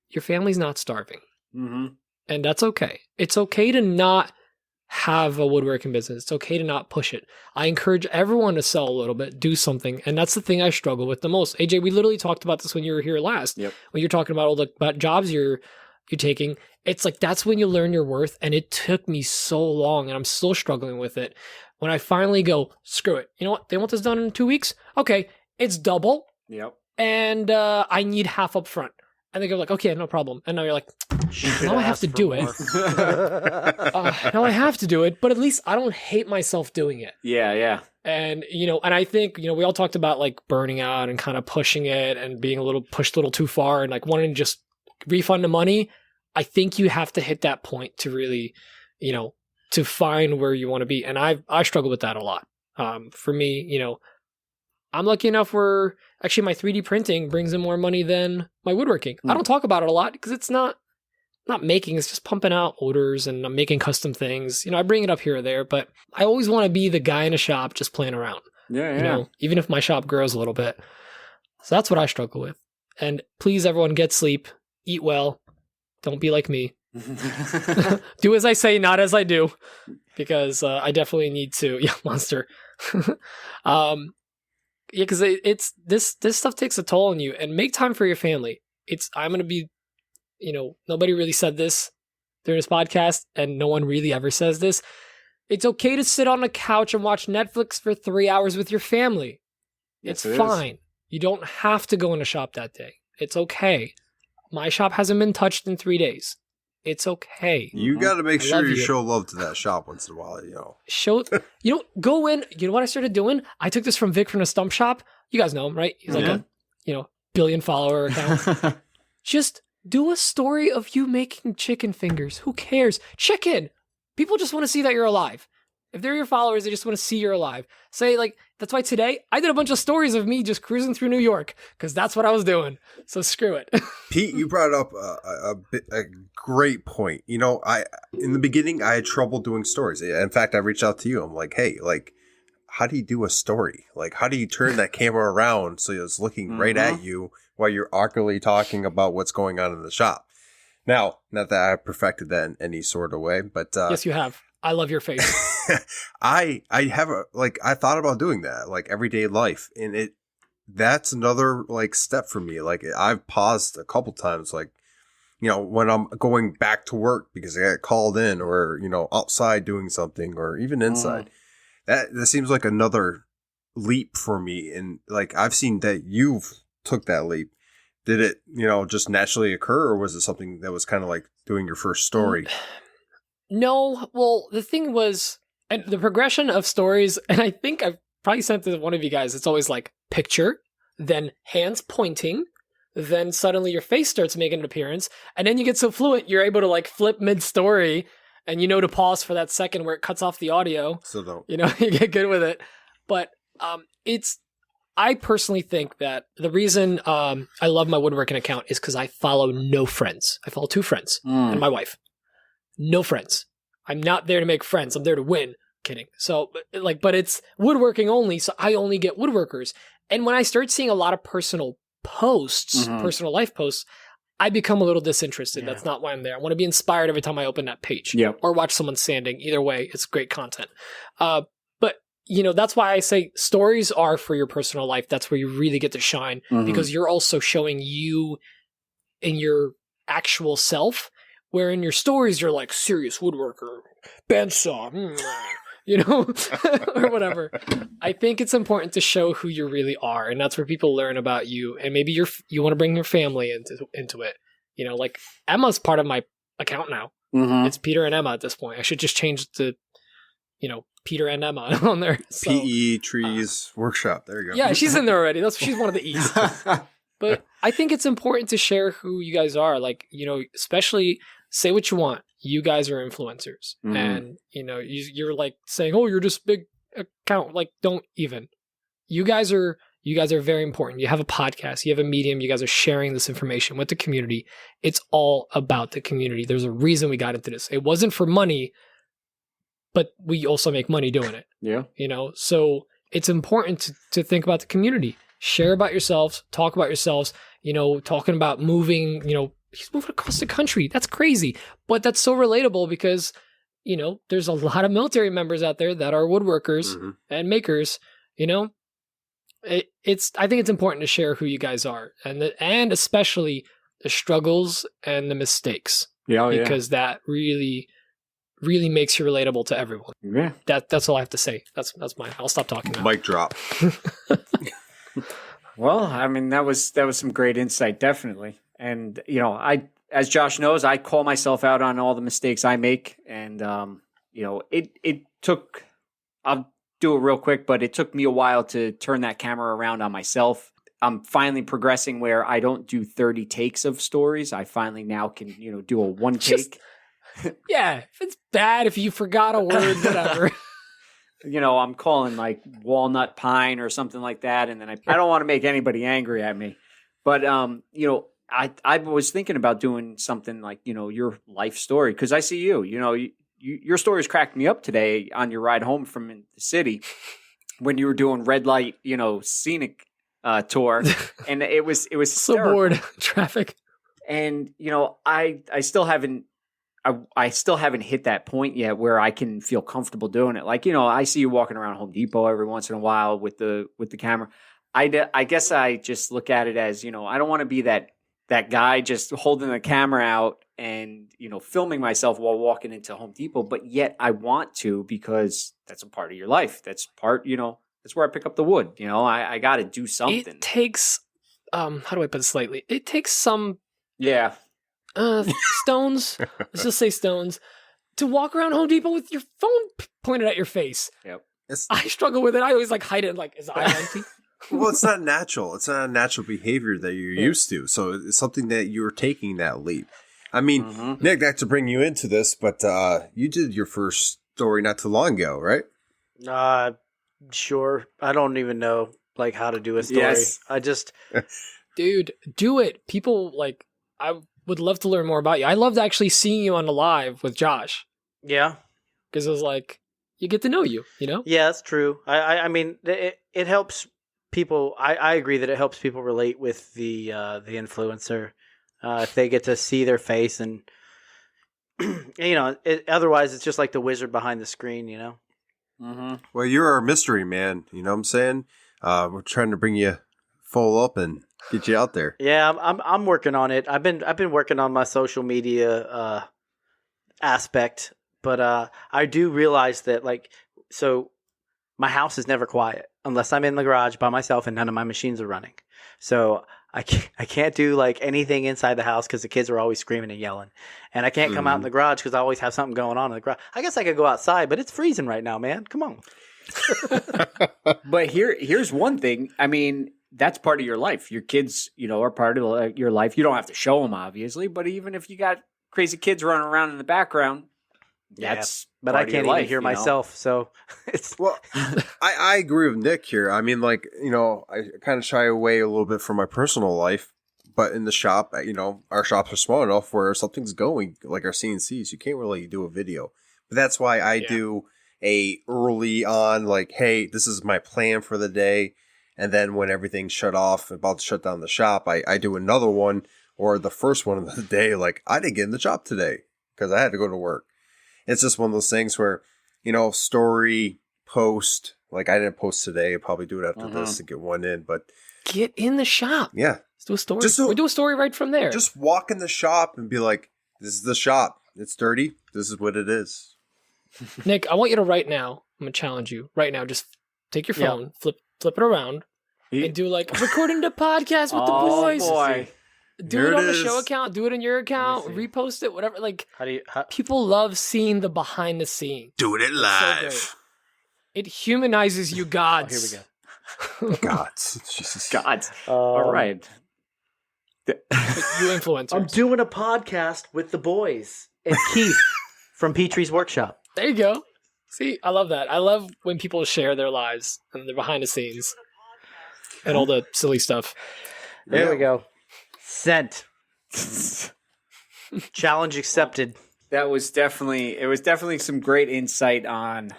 your family's not starving. Mm-hmm. And that's okay. It's okay to not have a woodworking business. It's okay to not push it. I encourage everyone to sell a little bit, do something. And that's the thing I struggle with the most. AJ, we literally talked about this when you were here last. Yep. When you're talking about all the jobs you're taking. It's that's when you learn your worth. And it took me so long and I'm still struggling with it. When I finally go, screw it. You know what? They want this done in 2 weeks? Okay. It's double. Yep. And I need half up front. And they go okay, no problem. And now you're now I have to do it. Now I have to do it, but at least I don't hate myself doing it. Yeah. And, and I think, we all talked about burning out and kind of pushing it and being pushed a little too far and wanting to just refund the money. I think you have to hit that point to really, to find where you want to be. And I struggle with that a lot. For me, I'm lucky enough where actually my 3D printing brings in more money than my woodworking. I don't talk about it a lot because it's not not making, it's just pumping out orders and I'm making custom things. I bring it up here or there, but I always want to be the guy in a shop just playing around. Yeah. Even if my shop grows a little bit. So that's what I struggle with. And please, everyone, get sleep, eat well. Don't be like me. Do as I say, not as I do, because I definitely need to. Yeah, monster. Because it's this stuff takes a toll on you, and make time for your family. I'm gonna be, nobody really said this during this podcast, and no one really ever says this. It's okay to sit on a couch and watch Netflix for 3 hours with your family. Yes, It's fine. You don't have to go in a shop that day. It's okay. My shop hasn't been touched in 3 days. It's okay. You got to make I sure love you you. show love to that shop once in a while, Go in. You know what I started doing? I took this from Vic from the Thestumpshop. You guys know him, right? He's like a, billion follower account. Just do a story of you making chicken fingers. Who cares? Chicken. People just want to see that you're alive. If they're your followers, they just want to see you're alive. Say, that's why today I did a bunch of stories of me just cruising through New York, because that's what I was doing. So screw it. Pete, you brought up a great point. In the beginning, I had trouble doing stories. In fact, I reached out to you. I'm like, hey, how do you do a story? How do you turn that camera around so it's looking right at you while you're awkwardly talking about what's going on in the shop? Now, not that I perfected that in any sort of way, but Yes, you have. I love your face. I have I thought about doing that, everyday life, and that's another step for me. I've paused a couple times, when I'm going back to work because I got called in, or outside doing something, or even inside. That seems like another leap for me, and I've seen that you've took that leap. Did it just naturally occur, or was it something that was kind of like doing your first story? No, well, the thing was, and the progression of stories, and I think I've probably sent to one of you guys, it's always picture, then hands pointing, then suddenly your face starts making an appearance, and then you get so fluent, you're able to flip mid-story, and to pause for that second where it cuts off the audio. So don't. You get good with it. But I personally think that the reason I love my woodworking account is because I follow no friends. I follow 2 friends and my wife. No friends. I'm not there to make friends. I'm there to win. Kidding. So, but it's woodworking only, so I only get woodworkers. And when I start seeing a lot of personal posts, personal life posts, I become a little disinterested. Yeah. That's not why I'm there. I want to be inspired every time I open that page. Yep. Or watch someone sanding. Either way, it's great content. But, that's why I say stories are for your personal life. That's where you really get to shine, because you're also showing you in your actual self. Where in your stories, you're serious woodworker, bandsaw, or whatever. I think it's important to show who you really are, and that's where people learn about you. And maybe you want to bring your family into it. Emma's part of my account now. It's Peter and Emma at this point. I should just change to, Peter and Emma on there. So, Ptreesworkshop. There you go. Yeah, she's in there already. She's one of the E's. But I think it's important to share who you guys are. Especially say what you want. You guys are influencers. And, you're saying, oh, you're just big account. Don't even. You guys are very important. You have a podcast. You have a medium. You guys are sharing this information with the community. It's all about the community. There's a reason we got into this. It wasn't for money, but we also make money doing it. Yeah. So it's important to think about the community. Share about yourselves, talk about yourselves, talking about moving, he's moving across the country. That's crazy. But that's so relatable because, there's a lot of military members out there that are woodworkers and makers, I think it's important to share who you guys are and especially the struggles and the mistakes. Yeah. Because that really makes you relatable to everyone. Yeah. That's all I have to say. That's mine. I'll stop talking now. Mic drop. Well, I mean, that was some great insight, definitely. And, as Josh knows, I call myself out on all the mistakes I make. And, it took, I'll do it real quick, but it took me a while to turn that camera around on myself. I'm finally progressing where I don't do 30 takes of stories. I finally now can, do a one take. Yeah. If it's bad, if you forgot a word, whatever. I'm calling walnut pine or something like that. And then I don't want to make anybody angry at me. But, I was thinking about doing something like, your life story, because I see your stories cracked me up today on your ride home from the city when you were doing red light, scenic tour, and it was So hysterical. bored. Traffic. And I still haven't hit that point yet where I can feel comfortable doing it. Like, I see you walking around Home Depot every once in a while with the camera. I guess I just look at it as, I don't want to be that guy just holding the camera out and, filming myself while walking into Home Depot, but yet I want to, because that's a part of your life. That's part, that's where I pick up the wood. I got to do something. It takes, how do I put it slightly? It takes some Yeah. stones, let's just say stones, to walk around Home Depot with your phone pointed at your face. Yep. I struggle with it. I always hide it, like, is the eye empty? Well, it's not natural. It's not a natural behavior that you're used to. So it's something that you're taking that leap. I mean, Nick, not to bring you into this, but you did your first story not too long ago, right? Sure. I don't even know like how to do a story. Yes. I just Dude, do it. People, like, I would love to learn more about you. I loved actually seeing you on the live with Josh, yeah. because it was like, you get to know you, Yeah, that's true. I mean, it helps people. I agree that it helps people relate with the influencer if they get to see their face, and otherwise it's just like the wizard behind the screen. Mm-hmm. Well, you're our mystery man. You know what I'm saying? We're trying to bring you full up and get you out there. Yeah, I'm working on it. I've been working on my social media aspect, but I do realize that so my house is never quiet unless I'm in the garage by myself and none of my machines are running. So I can't do like anything inside the house because the kids are always screaming and yelling, and I can't come out in the garage because I always have something going on in the garage. I guess I could go outside, but it's freezing right now, man. Come on. But here's one thing. I mean, that's part of your life. Your kids, are part of your life. You don't have to show them, obviously, but even if you got crazy kids running around in the background, that's but part I of can't your even life, hear myself, so it's Well, I agree with Nick here. I mean, I kind of shy away a little bit from my personal life, but in the shop, our shops are small enough where something's going, like our CNCs, you can't really do a video. But that's why I do a early on, like, hey, this is my plan for the day. And then when everything's shut off, about to shut down the shop, I do another one, or the first one of the day, like, I didn't get in the shop today because I had to go to work. It's just one of those things where, story, post, like I didn't post today. I'll probably do it after this to get one in, but Get in the shop. yeah. Let's do a story. We do a story right from there. Just walk in the shop and be like, this is the shop. It's dirty. This is what it is. Nick, I want you to right now, I'm going to challenge you right now. Just take your phone, flip it around, and do like recording the podcast with the boys. Boy. Do Here it it on the is. show account. Do it in your account. Repost it. Whatever. Like, how people love seeing the behind the scenes. Doing it live. It humanizes you, gods. here we go. God. Jesus. God. All right. You influencers. I'm doing a podcast with the boys and Keith from Ptreesworkshop. There you go. See, I love that. I love when people share their lives and their behind the scenes and all the silly stuff. There we go. Sent. Challenge accepted. It was definitely some great insight on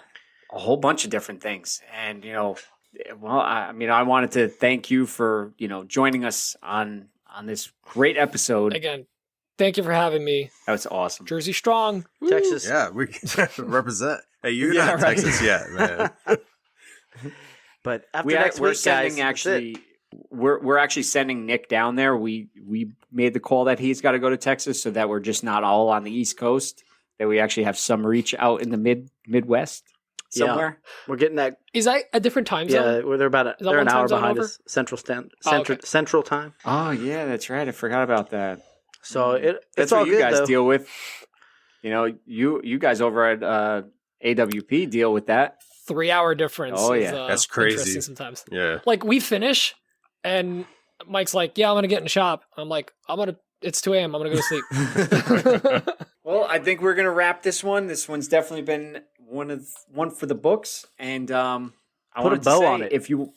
a whole bunch of different things. And, I wanted to thank you for, joining us on this great episode. Again, thank you for having me. That was awesome. Jersey strong. Woo. Texas. Yeah, we represent. Hey, you're Yeah, not in right. Texas yet, man. But after next we're week, sending guys, that's it. we're actually sending Nick down there. We made the call that he's got to go to Texas so that we're just not all on the East Coast, that we actually have some reach out in the Midwest somewhere. We're getting that. Is that a different time zone? Yeah, they're that they're one an hour time zone behind over? us. Central okay. Central time. Oh yeah, that's right. I forgot about that. So That's it's what all you good guys though. deal with. You guys over at AWP deal with that. 3-hour difference. Oh, is, yeah. That's crazy. interesting sometimes. Yeah. Like, we finish, and Mike's like, yeah, I'm going to get in the shop. I'm like, it's 2 a.m. I'm going to go to sleep. Well, I think we're gonna wrap this one. This one's definitely been one for the books, and I Put a wanted to bow say, on it. if you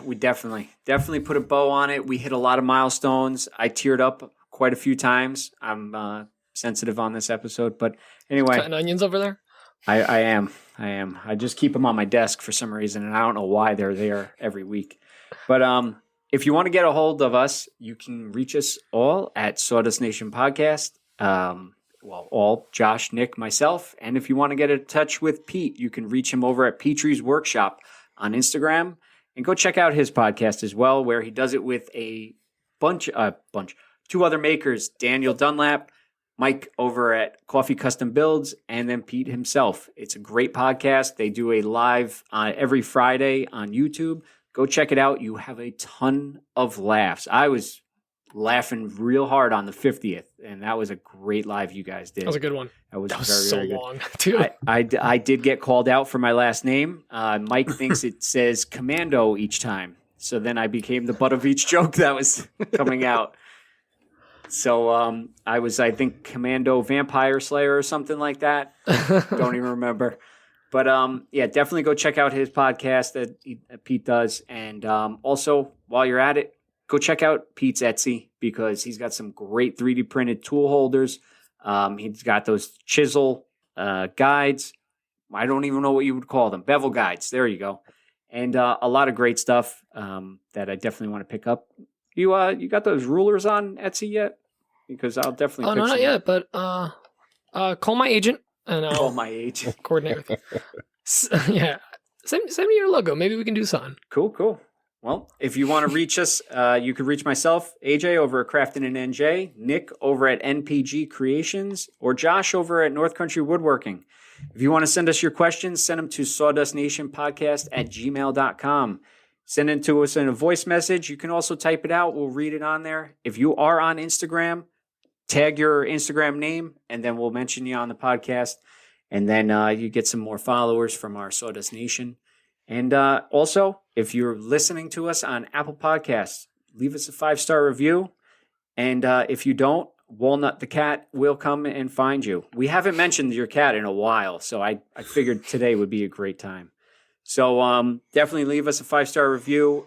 We definitely put a bow on it. We hit a lot of milestones. I teared up quite a few times. I'm sensitive on this episode, but anyway. Cutting onions over there? I am. I just keep them on my desk for some reason, and I don't know why they're there every week. But if you want to get a hold of us, you can reach us all at Sawdust Nation Podcast. All Josh, Nick, myself. And if you want to get in touch with Pete, you can reach him over at Ptreesworkshop on Instagram. And go check out his podcast as well, where he does it with a two other makers, Danieldunlap, Mike over at Coffee Custom Builds, and then Pete himself. It's a great podcast. They do a live every Friday on YouTube. Go check it out. You have a ton of laughs. I was laughing real hard on the 50th, and that was a great live you guys did. That was a good one. That was very, so very good. long, too. I did get called out for my last name. Mike thinks it says Commando each time. So then I became the butt of each joke that was coming out. So I was, I think, Commando Vampire Slayer or something like that. Don't even remember. But yeah, definitely go check out his podcast that Pete does. And also, while you're at it, go check out Pete's Etsy because he's got some great 3D printed tool holders. He's got those chisel guides. I don't even know what you would call them. Bevel guides. There you go. And a lot of great stuff that I definitely want to pick up. You got those rulers on Etsy yet? Because I'll definitely pick no, not some yet, but call my agent and I'll call my agent. coordinate with you. Yeah. Send me your logo. Maybe we can do something. Cool. Well, if you want to reach us, you can reach myself, AJ, over at Craftin' and NJ, Nick over at NPG Creations, or Josh over at North Country Woodworking. If you want to send us your questions, send them to sawdustnationpodcast@gmail.com. Send it to us in a voice message. You can also type it out. We'll read it on there. If you are on Instagram, tag your Instagram name, and then we'll mention you on the podcast. And then you get some more followers from our Sawdust Nation. And also, if you're listening to us on Apple Podcasts, leave us a 5-star review. And if you don't, Walnut the cat will come and find you. We haven't mentioned your cat in a while, so I figured today would be a great time. So definitely leave us a 5-star review.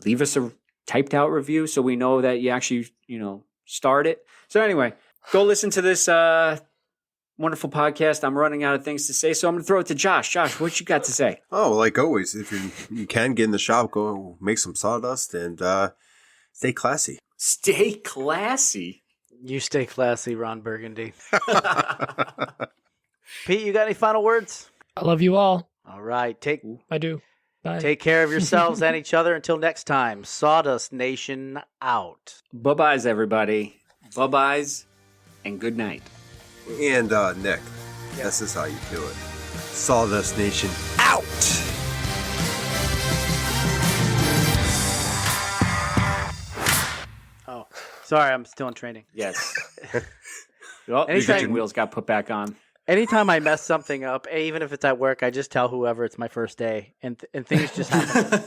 Leave us a typed out review so we know that you actually, start it. So anyway, go listen to this wonderful podcast. I'm running out of things to say, so I'm going to throw it to Josh. Josh, what you got to say? Oh, like always, if you can get in the shop, go make some sawdust and stay classy. Stay classy. You stay classy, Ron Burgundy. Pete, you got any final words? I love you all. All right. I do. Bye. Take care of yourselves and each other. Until next time, Sawdust Nation out. Bye-byes, everybody. Bye-byes and good night. And Nick, this is how you do it. Sawdust Nation out! Oh, sorry, I'm still in training. Yes. Well, the Anytime- engine wheels got put back on. Anytime I mess something up, even if it's at work, I just tell whoever it's my first day, and things just happen.